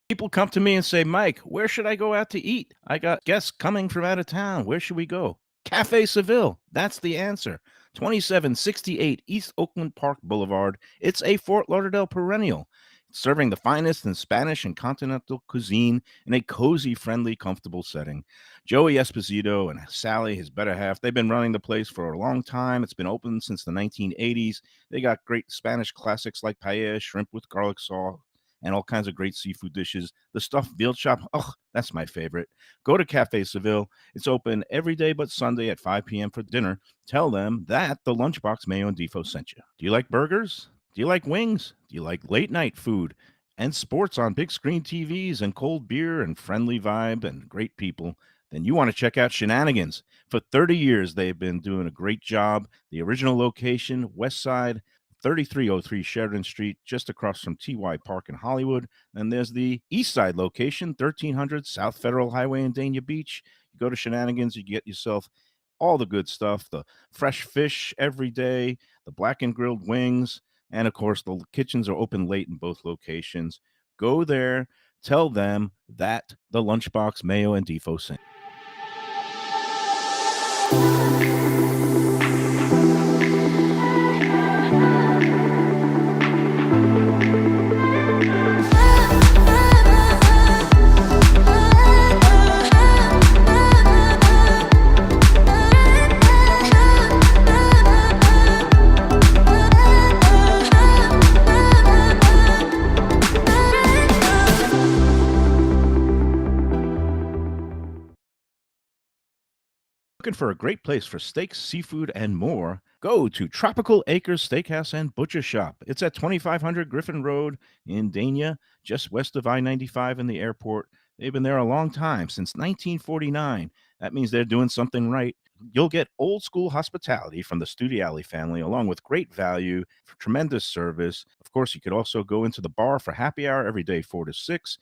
People come to me and say, Mike, where should I go out to eat? I got guests coming from out of town. Where should we go? Café Seville. That's the answer. 2768 East Oakland Park Boulevard. It's a Fort Lauderdale perennial, serving the finest in Spanish and continental cuisine in a cozy, friendly, comfortable setting. Joey Esposito and Sally, his better half, they've been running the place for a long time. It's been open since the 1980s. They got great Spanish classics like paella, shrimp with garlic sauce, and all kinds of great seafood dishes. The stuffed veal chop, oh, that's my favorite. Go to Café Seville. It's open every day but Sunday at 5 p.m. for dinner. Tell them that the Lunchbox Mayo and Defo sent you. Do you like burgers? Do you like wings? Do you like late night food and sports on big screen TVs and cold beer and friendly vibe and great people? Then you want to check out Shenanigans. For 30 years, they've been doing a great job. The original location, West Side, 3303 Sheridan Street, just across from TY Park in Hollywood. Then there's the East Side location, 1300 South Federal Highway in Dania Beach. You go to Shenanigans, you get yourself all the good stuff, the fresh fish every day, the blackened grilled wings, and of course, the kitchens are open late in both locations. Go there, tell them that the Lunchbox Mayo and Defo sent. Looking for a great place for steaks, seafood, and more? Go to Tropical Acres Steakhouse and Butcher Shop. It's at 2500 Griffin Road in Dania, just west of I-95 and the airport. They've been there a long time, since 1949. That means they're doing something right. You'll get old school hospitality from the Studiali family, along with great value, tremendous service. Of course, you could also go into the bar for happy hour every day, 4 to 6.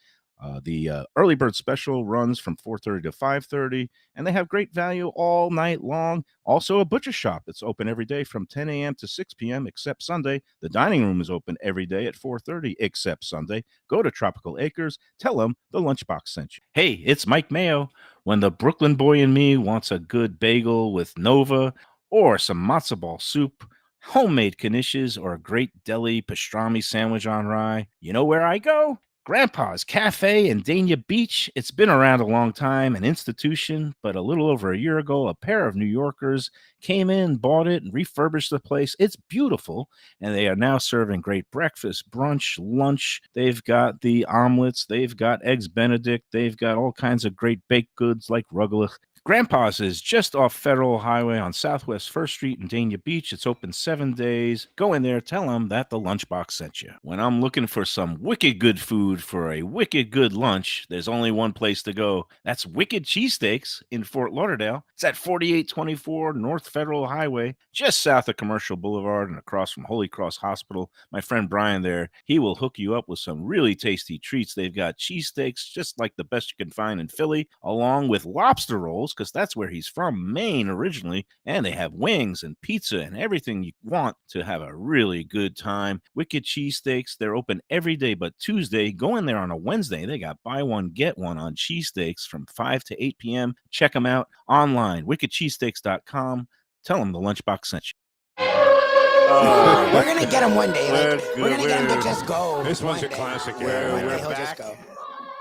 The early bird special runs from 4:30 to 5:30, and they have great value all night long. Also, a butcher shop that's open every day from 10 a.m. to 6 p.m. except Sunday. The dining room is open every day at 4:30 except Sunday. Go to Tropical Acres. Tell them the Lunchbox sent you. Hey, it's Mike Mayo. When the Brooklyn boy in me wants a good bagel with Nova or some matzo ball soup, homemade knishes, or a great deli pastrami sandwich on rye, you know where I go? Grandpa's Café in Dania Beach. It's been around a long time, an institution, but a little over a year ago, a pair of New Yorkers came in, bought it, and refurbished the place. It's beautiful, and they are now serving great breakfast, brunch, lunch. They've got the omelets. They've got eggs Benedict. They've got all kinds of great baked goods like rugelach, Grandpa's is just off Federal Highway on Southwest 1st Street in Dania Beach. It's open 7 days. Go in there, tell them that the Lunchbox sent you. When I'm looking for some wicked good food for a wicked good lunch, there's only one place to go. That's Wicked Cheesesteaks in Fort Lauderdale. It's at 4824 North Federal Highway, just south of Commercial Boulevard and across from Holy Cross Hospital. My friend Brian there, he will hook you up with some really tasty treats. They've got cheesesteaks just like the best you can find in Philly, along with lobster rolls, because that's where he's from, Maine originally, and they have wings and pizza and everything you want to have a really good time. Wicked Cheesesteaks, they're open every day but Tuesday. Go in there on a Wednesday. They got buy one, get one on cheesesteaks from 5 to 8 p.m. Check them out online, wickedcheesesteaks.com. Tell them the Lunchbox sent you. We're gonna get him one day. We're gonna get him to just go. This one's one a day. classic. Yeah, one day we're he'll back just go.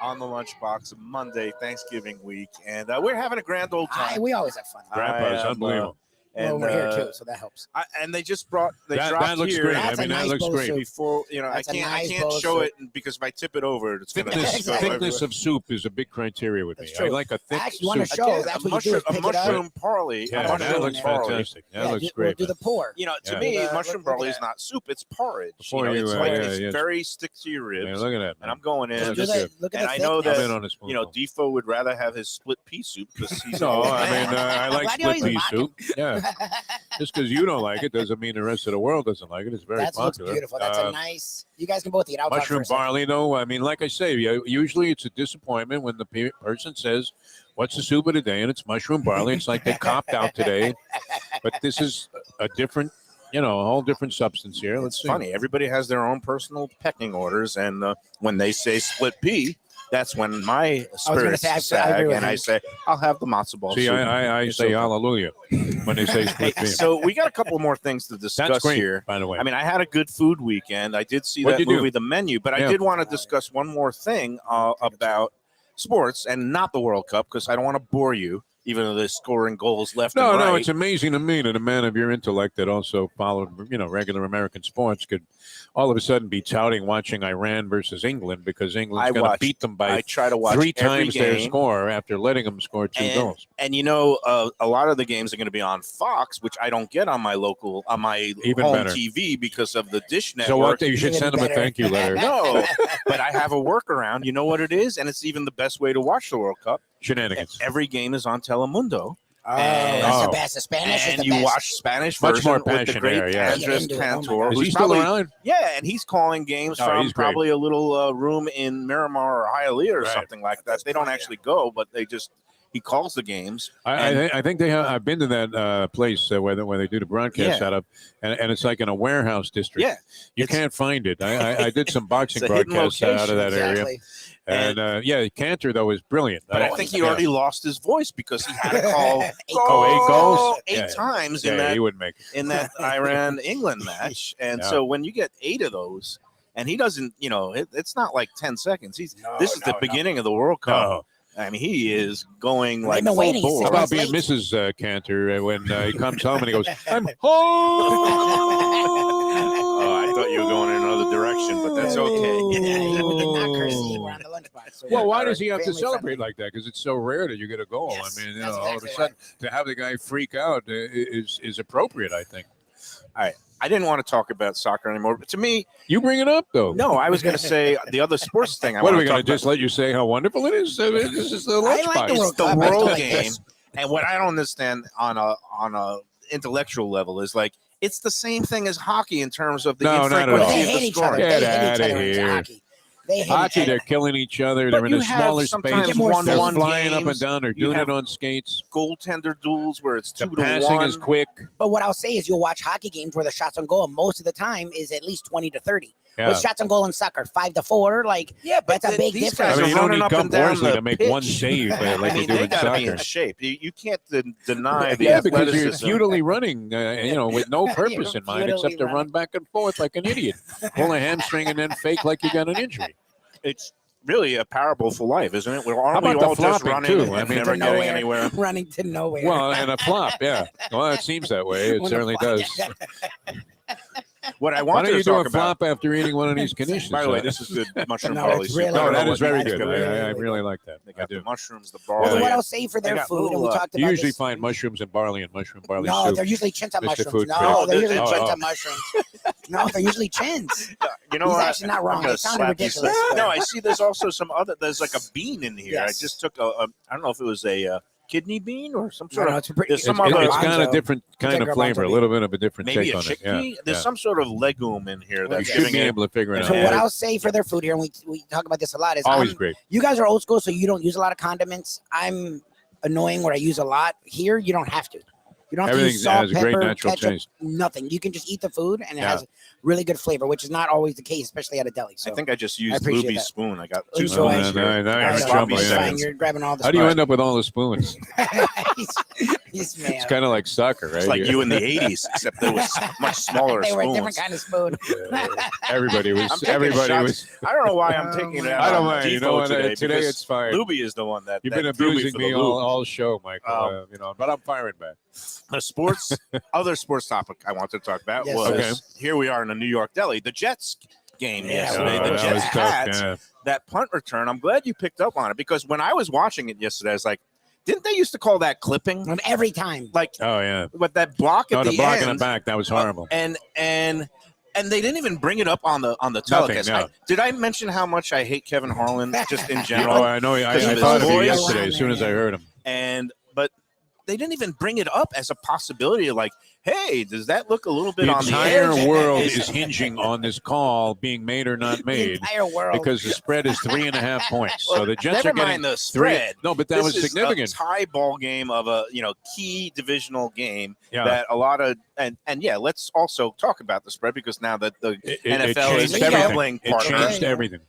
on the Lunchbox Monday, Thanksgiving week, and we're having a grand old time. We always have fun. Grandpa's unbelievable. Well, we're here too, so that helps. And they just dropped That looks here. great. That's I mean, a that nice looks bowl great. soup. Before I That's a can't nice show bowl soup. it because if I tip it over, it's gonna Thickness, just go thickness everywhere. of soup is a big criteria with me. That's I true. like a thick Actually, you want to soup. show? Again, That's a what you do. Is pick it up. mushroom parley. Yeah, a that mushroom looks parley. fantastic. That looks We'll great. do the pour. To Yeah. me, Look mushroom at barley that. is not soup; it's porridge. Before It's you, like yeah, it's yeah. very stick to your ribs. Yeah, look at that. And I'm going in. Yeah, Look that's at good. the, look at And the I know thickness. that I'm in on this you know Defo would rather have his split pea soup because he's No, all I mean, I like Why do you split pea always soup. Yeah. Just because you don't like it doesn't mean the rest of the world doesn't like it. It's very That looks popular. beautiful. That's a nice. You guys can both eat. I'll talk Mushroom for a second. barley, though, I mean, like I say, usually it's a disappointment when the person says, "What's the soup of the day?" and it's mushroom barley. It's like they copped out today. But this is a different, a whole different substance here. Let's It's see. funny. Everybody has their own personal pecking orders, and when they say split pea, that's when my spirits say, I sag, agree with and I him. say I'll have the matzo ball See, soup. I It's say okay. hallelujah when they say split pea. So we got a couple more things to discuss That's great, here. by the way. I mean, I had a good food weekend. I did see What'd that you do? movie, The Menu, but Yeah. I did want to discuss one more thing about sports and not the World Cup because I don't want to bore you, even though they're scoring goals left and right. No, it's amazing to me that a man of your intellect that also followed, regular American sports could all of a sudden be touting watching Iran versus England because England's going to beat them I by try to watch 3 every times their game. score after letting them score 2 goals. And a lot of the games are going to be on Fox, which I don't get on my Even home better. TV because of the Dish Network. So what? You should Even send them a better. thank you letter. No, but I have a workaround. You know what it is? And it's even the best way to watch the World Cup. Shenanigans. Every game is on Telemundo. Oh, And- that's Oh. the best. The Spanish is And the you best. watch Spanish Much version more with the passion great there, yeah. Get Andres into it. Oh my Cantor, God. Is who's he still probably around? and he's calling games Oh, from he's great. probably a little room in Miramar or Hialeah or Right. something like that. They don't actually go, but he calls the games. And- I think they have. I've been to that place where they do the broadcast Yeah. out of, and it's like in a warehouse district. Yeah, You it's- can't find it. I did some boxing It's a hidden broadcasts out of that location. area. Exactly. And Cantor though is brilliant. But I think he yeah. already lost his voice because he had to call Eight eight goals? eight Yeah. times Yeah, he wouldn't make it. in that Iran England match. And Yeah. so when you get 8 of those, and he doesn't, it's not like 10 seconds. This is the beginning of the World Cup. No. I mean, he is going They've like been full waiting. bore. How about being late. Mrs. Cantor when he comes home and he goes, "I'm home." Oh, I thought you were going in another direction, but that's okay. Not cursing. We're on the lunchbox. So Well, we're why does he have to family celebrate friendly. like that? Because it's so rare that you get a goal. Yes, I mean, that's all of a exactly sudden to have the guy freak out is appropriate. I think. I didn't want to talk about soccer anymore, but to me, You bring it up though. no, I was going to say the other sports thing. What are we going to just let you say how wonderful it is? This is the I like the lunchbox. World the Cup. I world like game, this. and what I don't understand on a intellectual level is like it's the same thing as hockey in terms of the No, not at all. infrequency They of hate the each other. scoring. Get They hate each outta other in here. hockey. They hate Hockey, each they're other. killing each other. But They're in you a have smaller sometimes space. more They're one-one flying up and games. down. They're You doing have it on skates. Goaltender duels where it's The 2 to passing 1. is quick. But what I'll say is you'll watch hockey games where the shots on goal most of the time is at least 20 to 30. Yeah. With shots on goal in soccer, 5 to 4. Like, Yeah, but that's a big these difference. guys I mean, are you don't running need up Gump and down Worsley the to make pitch. one save like I they mean, do they in got to be in soccer. shape. You can't deny the Yeah, because you're athleticism. futilely running, with no purpose in mind except to futilely run back and forth like an idiot. Pull a hamstring and then fake like you got an injury. It's really a parable for life, isn't it? How Aren't we about the all just flopping, running too? I and mean, never to getting nowhere. anywhere? Running to nowhere. Well, and a flop, yeah. Well, it seems that way. It When the certainly flop- does. What I Why wanted don't you to do talk a about. flop after eating one of these conditions? By the way, this is good mushroom No, barley it's soup. really no, I don't that know is what- very That's good. really, I really really like that. They I got do. the mushrooms, the Well, barley. what else say for their got food? And we little, talked You about usually this. find mushrooms and barley and mushroom barley No, soup. they're usually chinta Mr. mushrooms. Food No, Critic. they're usually Oh, chinta oh. mushrooms. No, they're usually chins. You know He's what? actually not I'm wrong. gonna It sounded slap you ridiculous. some- but- No, I see. There's also some other. There's like a bean in here. Yes. I just took a I don't know if it was a kidney bean or some No, sort no, of. it's pretty. There's some It's other. got a garbanzo. different kind like of flavor, a garbanzo little bit of a different Maybe take a on it. chickpea. Yeah, There's yeah. some sort of legume in here You that's should giving be it. able to figure it So out. what Yeah. I'll say for their food here, and we talk about this a lot, is Always great. you guys are old school, so you don't use a lot of condiments. I'm annoying where I use a lot. Here, you don't have to. You don't have to Everything use salt, has a great pepper, natural ketchup, taste. nothing. You can just eat the food, and it Yeah. has really good flavor, which is not always the case, especially at a deli. So I think I just used appreciate Lubie's that. spoon. I got 2 Enjoy. spoons Oh, here. no, Every you're so sloppy trouble, it's yeah. fine. seconds. You're grabbing all the How do you spoons. end up with all the spoons? He's mad. It's kind of like soccer, right? It's like you in the '80s, except there was much smaller They were a spoons. different kind of spoon. Everybody I'm was. taking Everybody shots. was. I don't know why I'm taking it out I don't on mind. You Defo know what? today. Today because it's fine. Lubie is the one that You've that been threw abusing for me the lube. all show, Michael. But I'm firing back. The other sports topic I wanted to talk about Yes, was sir. Okay. here we are in a New York deli. The Jets game Yeah, yesterday. Oh, The that Jets was tough, had yeah. that punt return. I'm glad you picked up on it because when I was watching it yesterday, I was like, didn't they used to call that clipping? And every time. Like Oh yeah. with that block at No, the the block end, in the back. That was horrible. and they didn't even bring it up on the telecast. no. Did I mention how much I hate Kevin Harlan just in general? Oh, I know. I Because of thought his of you voice. yesterday as soon as I heard him. But they didn't even bring it up as a possibility. Like, hey, does that look a little bit The on the entire edge? world is hinging on this call being made or not The made entire world. because the spread is 3.5 points. So the Jets Never are getting mind the 3. spread. No, but that This was is significant. a tie ball game of a key divisional game Yeah. that a lot of and yeah. Let's also talk about the spread because now that the It NFL is changed gambling everything. It partner. changed everything.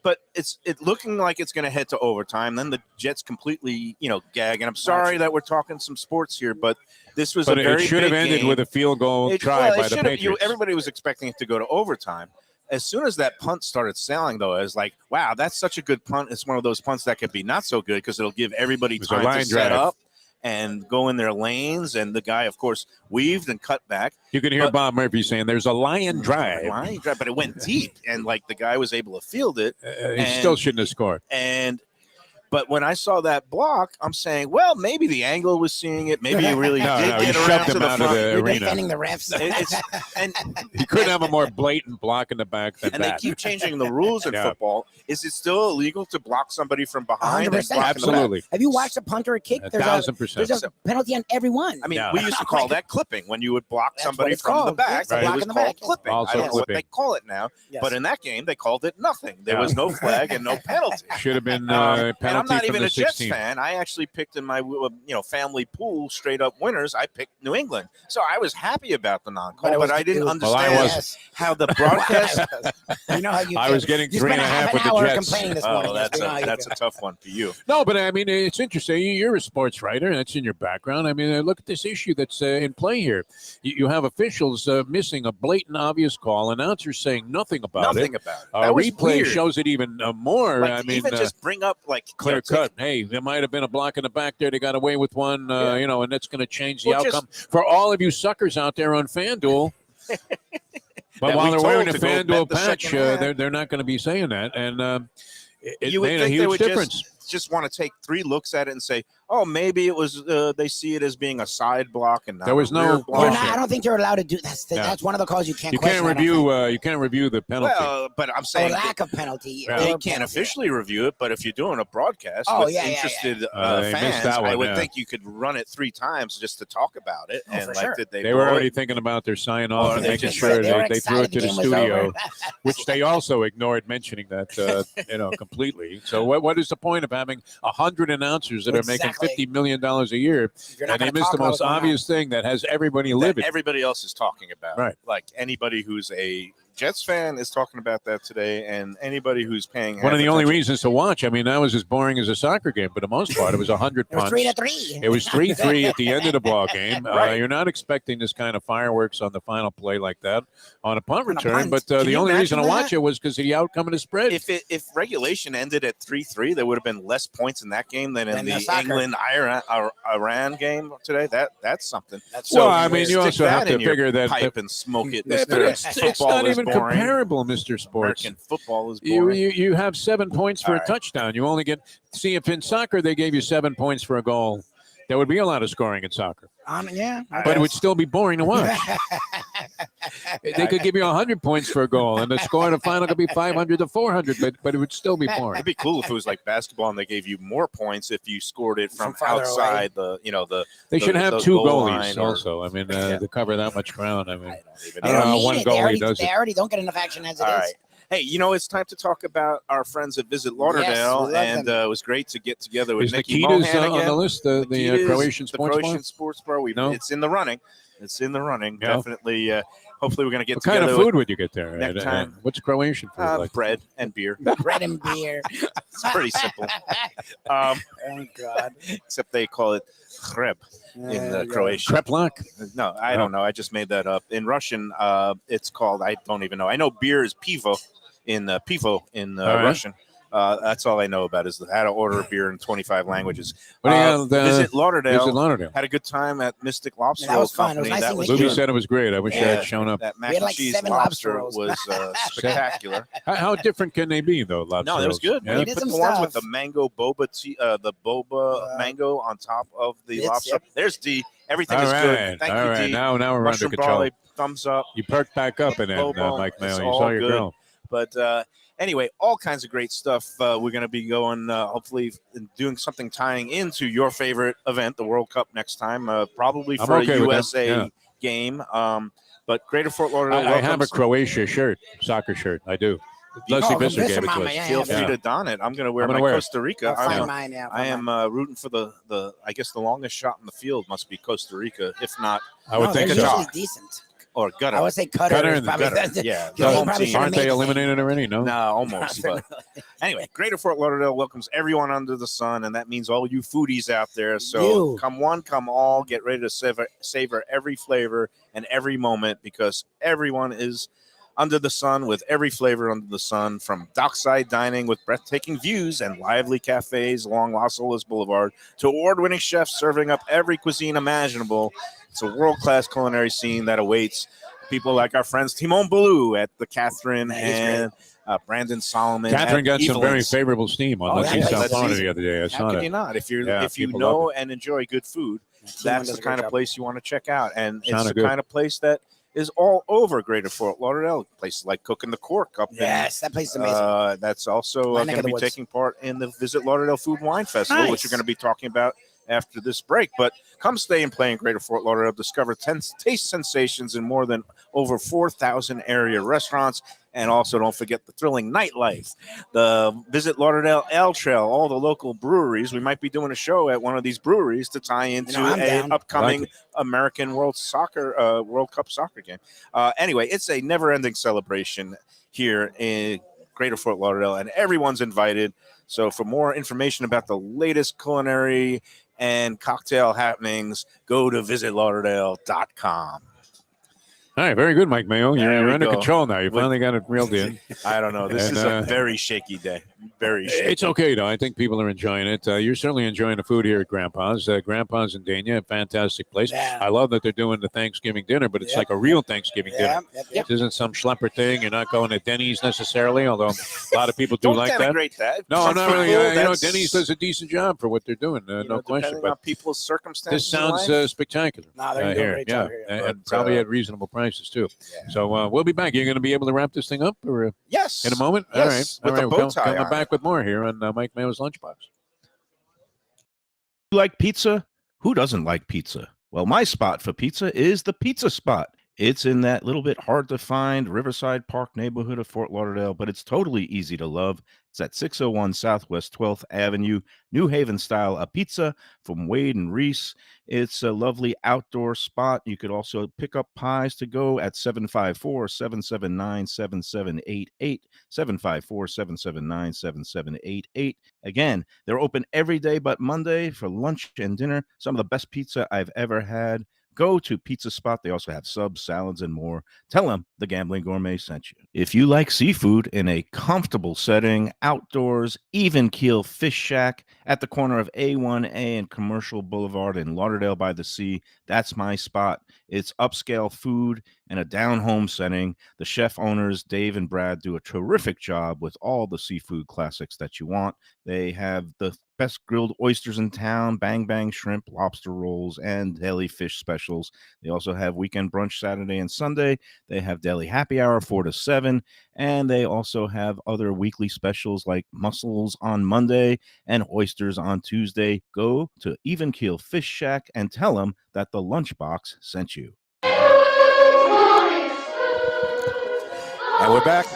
But it's looking like it's going to head to overtime. Then the Jets completely, gag. And I'm sorry that we're talking some sports here, but this was But a very it should have big ended game. with a field goal It- try well, it by the should have- Patriots. everybody was expecting it to go to overtime. As soon as that punt started sailing, though, I was like, wow, that's such a good punt. It's one of those punts that could be not so good because it'll give everybody It was a time to line set drive. up and go in their lanes. And the guy, of course, weaved and cut back. You could hear but- Bob Murphy saying, "There's a lion drive." Line drive, but it went deep. And, the guy was able to field it. He still shouldn't have scored. But when I saw that block, I'm saying, well, maybe the angle was seeing it. Maybe he really No, did no, he get shoved around to him the out of front. the You're arena. defending the refs. And He couldn't have a more blatant block in the back than And they that. keep changing the rules in Yeah. football. Is it still illegal to block somebody from behind? and 100%. block in the back? Absolutely. Have you watched a punt or a kick? There's 1,000%. there's a penalty on every one. I mean, Yeah. we used to call that clipping when you would block That's somebody what it's from the called. back. It's a It block was in the called back. clipping. Also I don't know what clipping. they call it now, Yes. but in that game they called it nothing. There Yeah. was no flag and no penalty. Should have been And penalty I'm not from even the a Jets 16. fan. I actually picked in my family pool straight up winners. I picked New England, so I was happy about the non-call, but I didn't Well, I understand wasn't. how the broadcast. You know how you I was getting you spent 3.5 a half with an the hour Jets. complaining this morning. Oh, Yes, that's we know how you a feel. tough one for you. No, but I mean, it's interesting. You're a sports writer. That's in your background. I mean, look at this issue that's in play here. You have officials missing a blatant, obvious call. Announcers saying nothing about Nothing it. about it. That was Replay weird. shows it even more. Like, I to mean, even just bring up clear cut. Hey, there might have been a block in the back there. They got away with one, Yeah. and that's going to change the Well, just- outcome for all of you suckers out there on FanDuel. But That while we they're wearing told a to go FanDuel bet the patch, second half. they're not going to be saying that, and it You would made a think they huge would difference. just want to take 3 looks at it and say, oh, maybe it was they see it as being a side block and not There was a no- rear You're block. not, I don't think you're allowed to do that's. Yeah. That's one of the calls you can't. You question, can't I don't review. think. You can't review the penalty. Well, but I'm Or saying lack of penalty. Yeah. or they penalty. can't officially review it, but if you're doing a broadcast Oh, with yeah, yeah, interested They missed fans, that I one, would yeah. think you could run it 3 times just to talk about it. Oh, and for like, sure. did they They were blow already it? thinking about their sign Or off and they making just- sure they were they threw it excited to the game was studio, over. which they also ignored mentioning that, completely. So what is the point of having 100 announcers that are making Exactly. $50 million a year, If you're not and they gonna missed talk the about most what's going on. obvious thing that has everybody that livid? everybody else is talking about. Right. Like anybody who's a Jets fan is talking about that today, and anybody who's paying One of the only attention- reasons to watch. I mean, that was as boring as a soccer game, but the most part, it was 100 It was punts. 3-3. It was 3-3 at the end of the ball game. Right. You're not expecting this kind of fireworks on the final play like that on a punt On a return, punt. but Can the you only reason to imagine watch that? it was because of the outcome of the spread. If regulation ended at 3-3, there would have been less points in that game than in Than the the soccer. England-Iran game today. That's something. That's well, so I mean, weird. you Stick also have that in to your figure that pipe and smoke it. Yeah, but Mr. it's Football not is even boring. comparable, Mr. Sports. American football is You, boring. you have 7 points for All a right. touchdown. You only get if in soccer they gave you 7 points for a goal, there would be a lot of scoring in soccer, Yeah. I but it would guess. still be boring to watch. They could give you 100 points for a goal, and the score in the final could be 500 to 400, but it would still be boring. It'd be cool if it was like basketball and they gave you more points if you scored it from From farther outside the They the- should have the 2 goal goalies line or- also. I mean, to cover that much ground. I mean, I don't even I They don't don't know, need one it. goalie They already don't get enough action as it is. All right. Hey, it's time to talk about our friends at Visit Lauderdale, we love and them. it was great to get together with is Nikki Nikita's Mohan on again. the list, the Nikita's, Croatian the sports bar? Croatian sports bar. No? It's in the running. It's in the running. Yeah. Definitely. Hopefully, we're going to get What kind together of food would you get there? next time. What's Croatian food with like? bread and beer. Bread and beer. It's pretty simple. Oh God. Except they call it chreb in Croatian. Kreplak? No, I don't know. I just made that up. In Russian, it's called. I don't even know. I know beer is pivo in All right. Russian. That's all I know about is how to order a beer in 25 languages. What do you got, Visit Lauderdale. Visit Lauderdale. Had a good time at Mystic Lobster Yeah, that was Roll fun. It was Company. nice That to was meet Lubie you. good. said it was great. I wish I Yeah. had shown up. That We mac had and like cheese 7 lobster lobster rolls. was spectacular. How different can they be, though? Lobster No, that was rolls? good. Yeah? They It is put some the ones with stuff. the mango boba tea, the boba mango on top of the It's- lobster. yep. There's D. Everything All is right. good. Thank All you, right. D. Now we're under Mushroom control. barley, thumbs up. You perked back up and then, Bobo, Mike Mayo. it's You all saw your good. girl. But anyway, all kinds of great stuff. We're going to be going, hopefully, doing something tying into your favorite event, the World Cup, next time. Probably I'm for okay a with that, USA yeah. game. But Greater Fort Lauderdale. I have a welcomes- Croatia shirt, soccer shirt. I do. Leslie Oh, Visser Visser gave it to Mama, us. yeah, Feel yeah. free to don it. I'm going to wear I'm gonna my wear it. Costa Rica. I'll find I'm- mine, yeah, I find am rooting for the I guess the longest shot in the field must be Costa Rica, if not, I would No, think they're so. usually Qatar. decent. or Gutter. I would say Cutter. Cutter is and the probably Gutter. Yeah, They the home probably team. should've Aren't they made the eliminated already? No. No, almost. But anyway, Greater Fort Lauderdale welcomes everyone under the sun, and that means all you foodies out there. So You. come one, come all. Get ready to savor every flavor and every moment, because everyone is under the sun with every flavor under the sun, from dockside dining with breathtaking views and lively cafes along Las Olas Boulevard to award-winning chefs serving up every cuisine imaginable. It's a world-class culinary scene that awaits people like our friends Timon Ballou at the Catherine and Brandon Solomon. Catherine at got some very Evelyn's. favorable steam on Oh, Let's yeah, Eat South that's Florida easy. the other day. I How saw can that. you not? If you Yeah, if you people know love and enjoy good food, Timon that's does the a great kind of job. place you want to check out. And it's Sounded the good. kind of place that is all over Greater Fort Lauderdale. Places like Cooking the Cork up Yes, that place is in, amazing. that's also My neck going of to the be woods. taking part in the Visit Lauderdale Food and Wine Festival, which Nice. we're going to be talking about after this break. But come stay and play in Greater Fort Lauderdale. Discover 10 taste sensations in more than over 4,000 area restaurants. And also don't forget the thrilling nightlife. The Visit Lauderdale Ale Trail, all the local breweries. We might be doing a show at one of these breweries to tie into I'm an down. upcoming Like American World Cup soccer game. Anyway, it's a never-ending celebration here in Greater Fort Lauderdale, and everyone's invited. So for more information about the latest culinary and cocktail happenings, go to visitlauderdale.com. All right, very good, Mike Mayo. There You're we under go. control now. You finally got it reeled in. I don't know. This And, is a very shaky day. Very shaky. It's okay, though. I think people are enjoying it. You're certainly enjoying the food here at Grandpa's. Grandpa's in Dania, a fantastic place. Yeah. I love that they're doing the Thanksgiving dinner, but it's Yep. like a real Thanksgiving dinner. Yep. This isn't some schlepper thing. You're not going to Denny's necessarily, although a lot of people do Don't like that. denigrate that. No, Some not really. people, You know, that's- Denny's does a decent job for what they're doing. No question. depending on But people's circumstances. this in sounds life. spectacular. No, they're doing a here. great Yeah, job here. and But, probably at reasonable prices too. Yeah. So we'll be back. You're going to be able to wrap this thing up, or Yes. in a moment. Yes, All right, with all the right. bow We'll tie coming on. back with more here on Mike Mayo's Lunchbox. You like pizza? Who doesn't like pizza? Well, my spot for pizza is the Pizza Spot. It's in that little bit hard to find Riverside Park neighborhood of Fort Lauderdale, but it's totally easy to love. It's at 601 Southwest 12th Avenue, New Haven style, a pizza from Wade and Reese. It's a lovely outdoor spot. You could also pick up pies to go at 754-779-7788, 754-779-7788. Again, they're open every day but Monday for lunch and dinner. Some of the best pizza I've ever had. Go to Pizza Spot. They also have subs, salads, and more. Tell them the Gambling Gourmet sent you. If you like seafood in a comfortable setting, outdoors, even keel fish shack at the corner of A1A and Commercial Boulevard in Lauderdale by the Sea, that's my spot. It's upscale food in a down-home setting. The chef owners, Dave and Brad, do a terrific job with all the seafood classics that you want. They have the best grilled oysters in town, bang bang shrimp, lobster rolls, and deli fish specials. They also have weekend brunch Saturday and Sunday. They have deli happy hour 4 to 7, and they also have other weekly specials like mussels on Monday and oysters on Tuesday. Go to Even Keel Fish Shack and tell them that the Lunchbox sent you. And we're back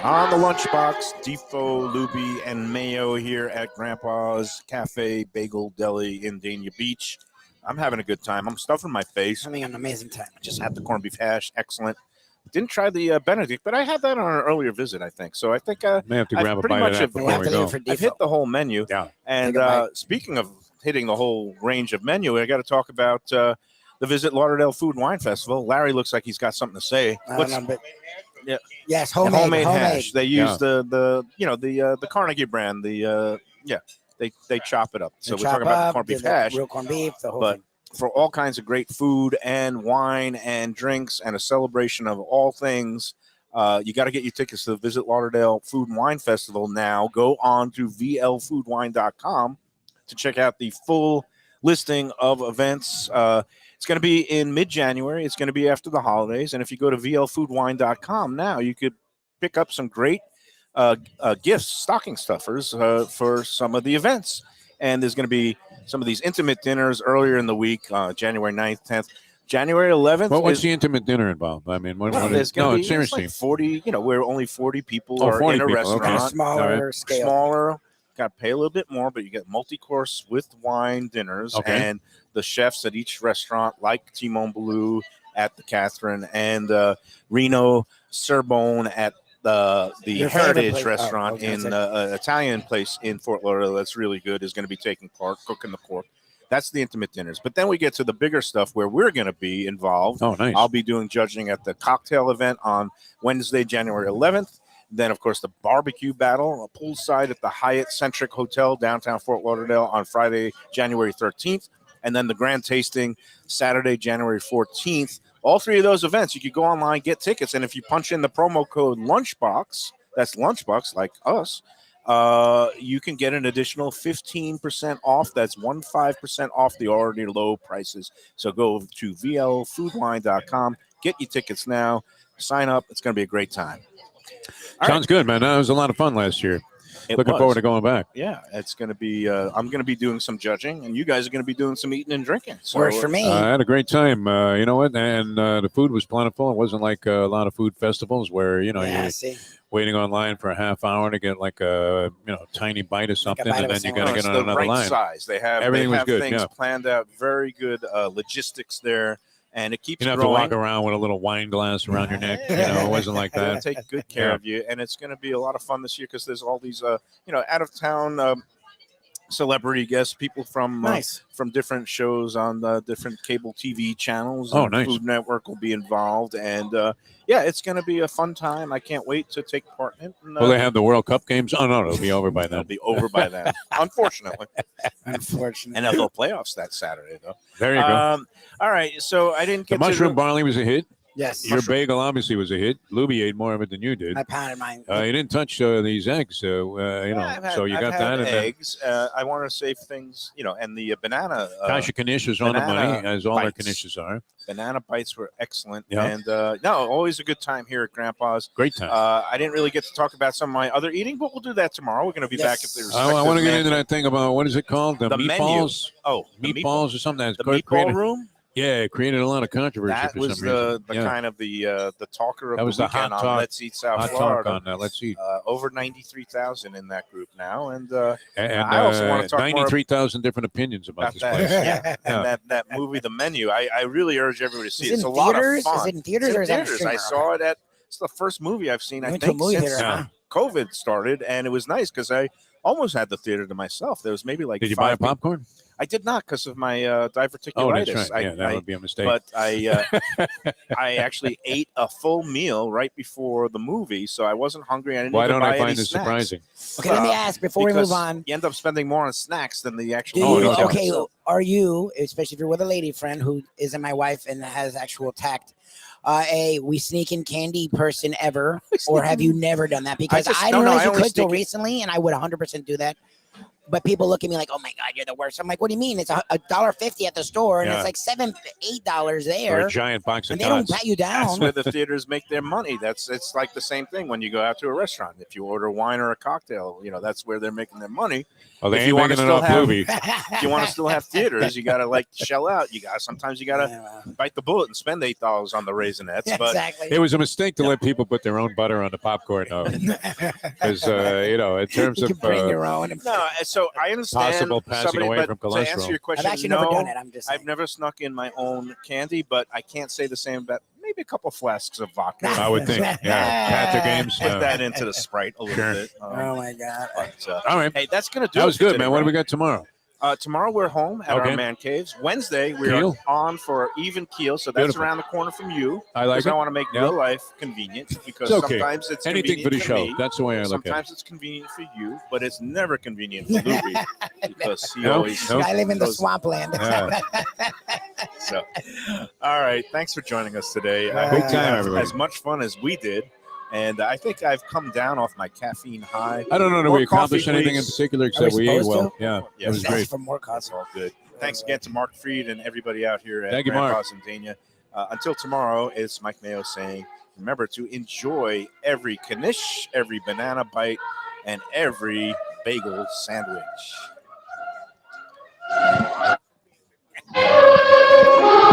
on the Lunchbox. Defo, Lubie, and Mayo here at Grandpa's Café Bagel Deli in Dania Beach. I'm having a good time. I'm stuffing my face. Having an amazing time. Just had the corned beef hash. Excellent. Didn't try the Benedict, but I had that on an earlier visit, I think. So I think May have to I've grab a pretty bite much of that have- before we go. I've hit the whole menu. Yeah. And Take a bite. speaking of hitting the whole range of menu, I got to talk about the Visit Lauderdale Food and Wine Festival. Larry looks like he's got something to say. I What's- don't know, but Yeah. yes, the homemade hash. They use Yeah. the Carnegie brand. They chop it up. So we're talking about the corned beef hash. real corned beef, the whole But thing. for all kinds of great food and wine and drinks and a celebration of all things, you got to get your tickets to the Visit Lauderdale Food and Wine Festival now. Go on to vlfoodwine.com to check out the full listing of events. It's going to be in mid-January. It's going to be after the holidays. And if you go to vlfoodwine.com now, you could pick up some great gifts, stocking stuffers for some of the events. And there's going to be some of these intimate dinners earlier in the week, January 9th, 10th. January 11th. Well, what's the intimate dinner involved? I mean, what there's is, gonna no, be, seriously. It's like 40, where only 40 people Oh, are 40 in a people, restaurant. okay. Smaller All scale. Smaller. Got to pay a little bit more, but you get multi-course with wine dinners. Okay. And the chefs at each restaurant, like Timon Baloo at the Catherine and Reno Serbone at the Your favorite Heritage place- restaurant okay, in an Italian place in Fort Lauderdale that's really good, is going to be taking part, cooking the pork. That's the intimate dinners. But then we get to the bigger stuff where we're going to be involved. Oh, nice. I'll be doing judging at the cocktail event on Wednesday, January 11th. Then, of course, the barbecue battle, poolside at the Hyatt Centric Hotel, downtown Fort Lauderdale on Friday, January 13th. And then the grand tasting Saturday, January 14th. All three of those events, you could go online, get tickets. And if you punch in the promo code Lunchbox, that's Lunchbox like us, you can get an additional 15% off. That's 15% off the already low prices. So go to vlfoodwine.com, get your tickets now, sign up. It's going to be a great time. All Sounds good, man. That was a lot of fun last year. It Looking was. forward to going back. Yeah, it's going to be. I'm going to be doing some judging, and you guys are going to be doing some eating and drinking. So, Works for me. I had a great time. You know what? And the food was plentiful. It wasn't like a lot of food festivals where, yeah, you're see. waiting online for a half hour to get like a, tiny bite of something, bite and of then you a got to it's get on the another right line. size. They have Everything was good, things yeah. planned out. Very good logistics there, and it keeps You don't have growing. to walk around with a little wine glass around your neck. It wasn't like They'll that. take good care Yeah. of you, and it's going to be a lot of fun this year because there's all these, out of town celebrity guests, people from Nice. from different shows on different cable TV channels. Oh, and nice. Food Network will be involved, and it's going to be a fun time. I can't wait to take part in it. And, Will they have the World Cup games? Oh, no, it'll be over by They'll then. be over by then, unfortunately. Unfortunately. NFL playoffs that Saturday, though. There you go. All right, so I didn't The get mushroom to barley was a hit. Yes. Your bagel obviously was a hit. Lubie ate more of it than you did. I pounded mine. You didn't touch these eggs, so you got that. And then eggs. I want to save things, and the banana. Kasha Kanish is on the banana money, as all their bites. Kanishas are. Banana bites were excellent, Yeah. and always a good time here at Grandpa's. Great time. I didn't really get to talk about some of my other eating, but we'll do that tomorrow. We're going to be back at the. I want to get respective into that thing about what is it called? The The menu. meatballs? Oh, the Meatballs or something. That's The great. meatball room. Yeah, it created a lot of controversy That for was some reason. the Yeah. kind of the talker of That was the the hot weekend on talk- Let's Eat South Hot Florida. talk on Let's Eat. Over 93,000 in that group now, and And I also want to talk more 93,000 different opinions about about this that. place. Yeah. And that movie, The Menu. I really urge everybody to see it. Is It's it a in lot of theaters? fun. Is it in theaters It's or is that a theaters. streamer? I saw it at. It's the first movie I've seen. You I went to a think movie since theater, huh? COVID started, and it was nice because I almost had the theater to myself. There was maybe like Did you buy 5 people. popcorn? I did not because of my diverticulitis. Oh, that's right. Yeah, that I would be a mistake. but I actually ate a full meal right before the movie, so I wasn't hungry. I didn't Why even don't buy I find any this snacks. surprising? Okay, let me ask before we Because move on. You end up spending more on snacks than the actual. Do Oh, you, no doubt. okay, are you, especially if you're with a lady friend who isn't my wife and has actual tact, we sneak in candy person ever, or have you never done that? Because I didn't realize you only could till sneak it- recently, and I would 100% do that. But people look at me like, "Oh my God, you're the worst." I'm like, "What do you mean? It's $1.50 at the store, and Yeah. it's like $8 Or there, a giant box of and they don't tots. pat you That's down." where the theaters make their money. It's like the same thing when you go out to a restaurant. If you order wine or a cocktail, that's where they're making their money. Oh, they if ain't you wanna making it still off have- Lubie. If you want to still have theaters, you got to shell out. Sometimes you got to Yeah, well, bite the bullet and spend $8 on the Raisinets. yeah, But exactly. It was a mistake to let people put their own butter on the popcorn, though, because in terms You of can bring your own. no, so I understand possible passing somebody, away but from to answer cholesterol. your I've question, actually no, never done it. I'm just saying. I've never snuck in my own candy, but I can't say the same about maybe a couple flasks of vodka. I would think, yeah, Panther games. Put that into the Sprite a little Sure. bit. Oh my God. But, All right, hey, that's gonna do that it was for good, today, man. What do we right? got tomorrow? Tomorrow we're home at Okay. our man caves. Wednesday we're Keel? on for even keel, so that's Beautiful. around the corner from you. I like Because it. I want to make Yeah. real life convenient. Because It's okay. sometimes it's Anything for the convenient show. me. That's the way I look at it. Sometimes it's convenient for you, but it's never convenient for Lubie because he No, always. no. I live in the throws- swampland. Yeah. So, all right. Thanks for joining us today. I Big hope you time, have everybody. as much fun as we did. And I think I've come down off my caffeine high. I don't know. Did More we accomplish coffee, anything in please. particular Are except we we ate supposed well? to? Yeah, Yes. it was That's great. for more That's coffee. all good. Thanks again to Mark Freed and everybody out here at Thank you, Mark. Grandpa's and Dania. Until tomorrow, it's Mike Mayo saying, remember to enjoy every knish, every banana bite, and every bagel sandwich.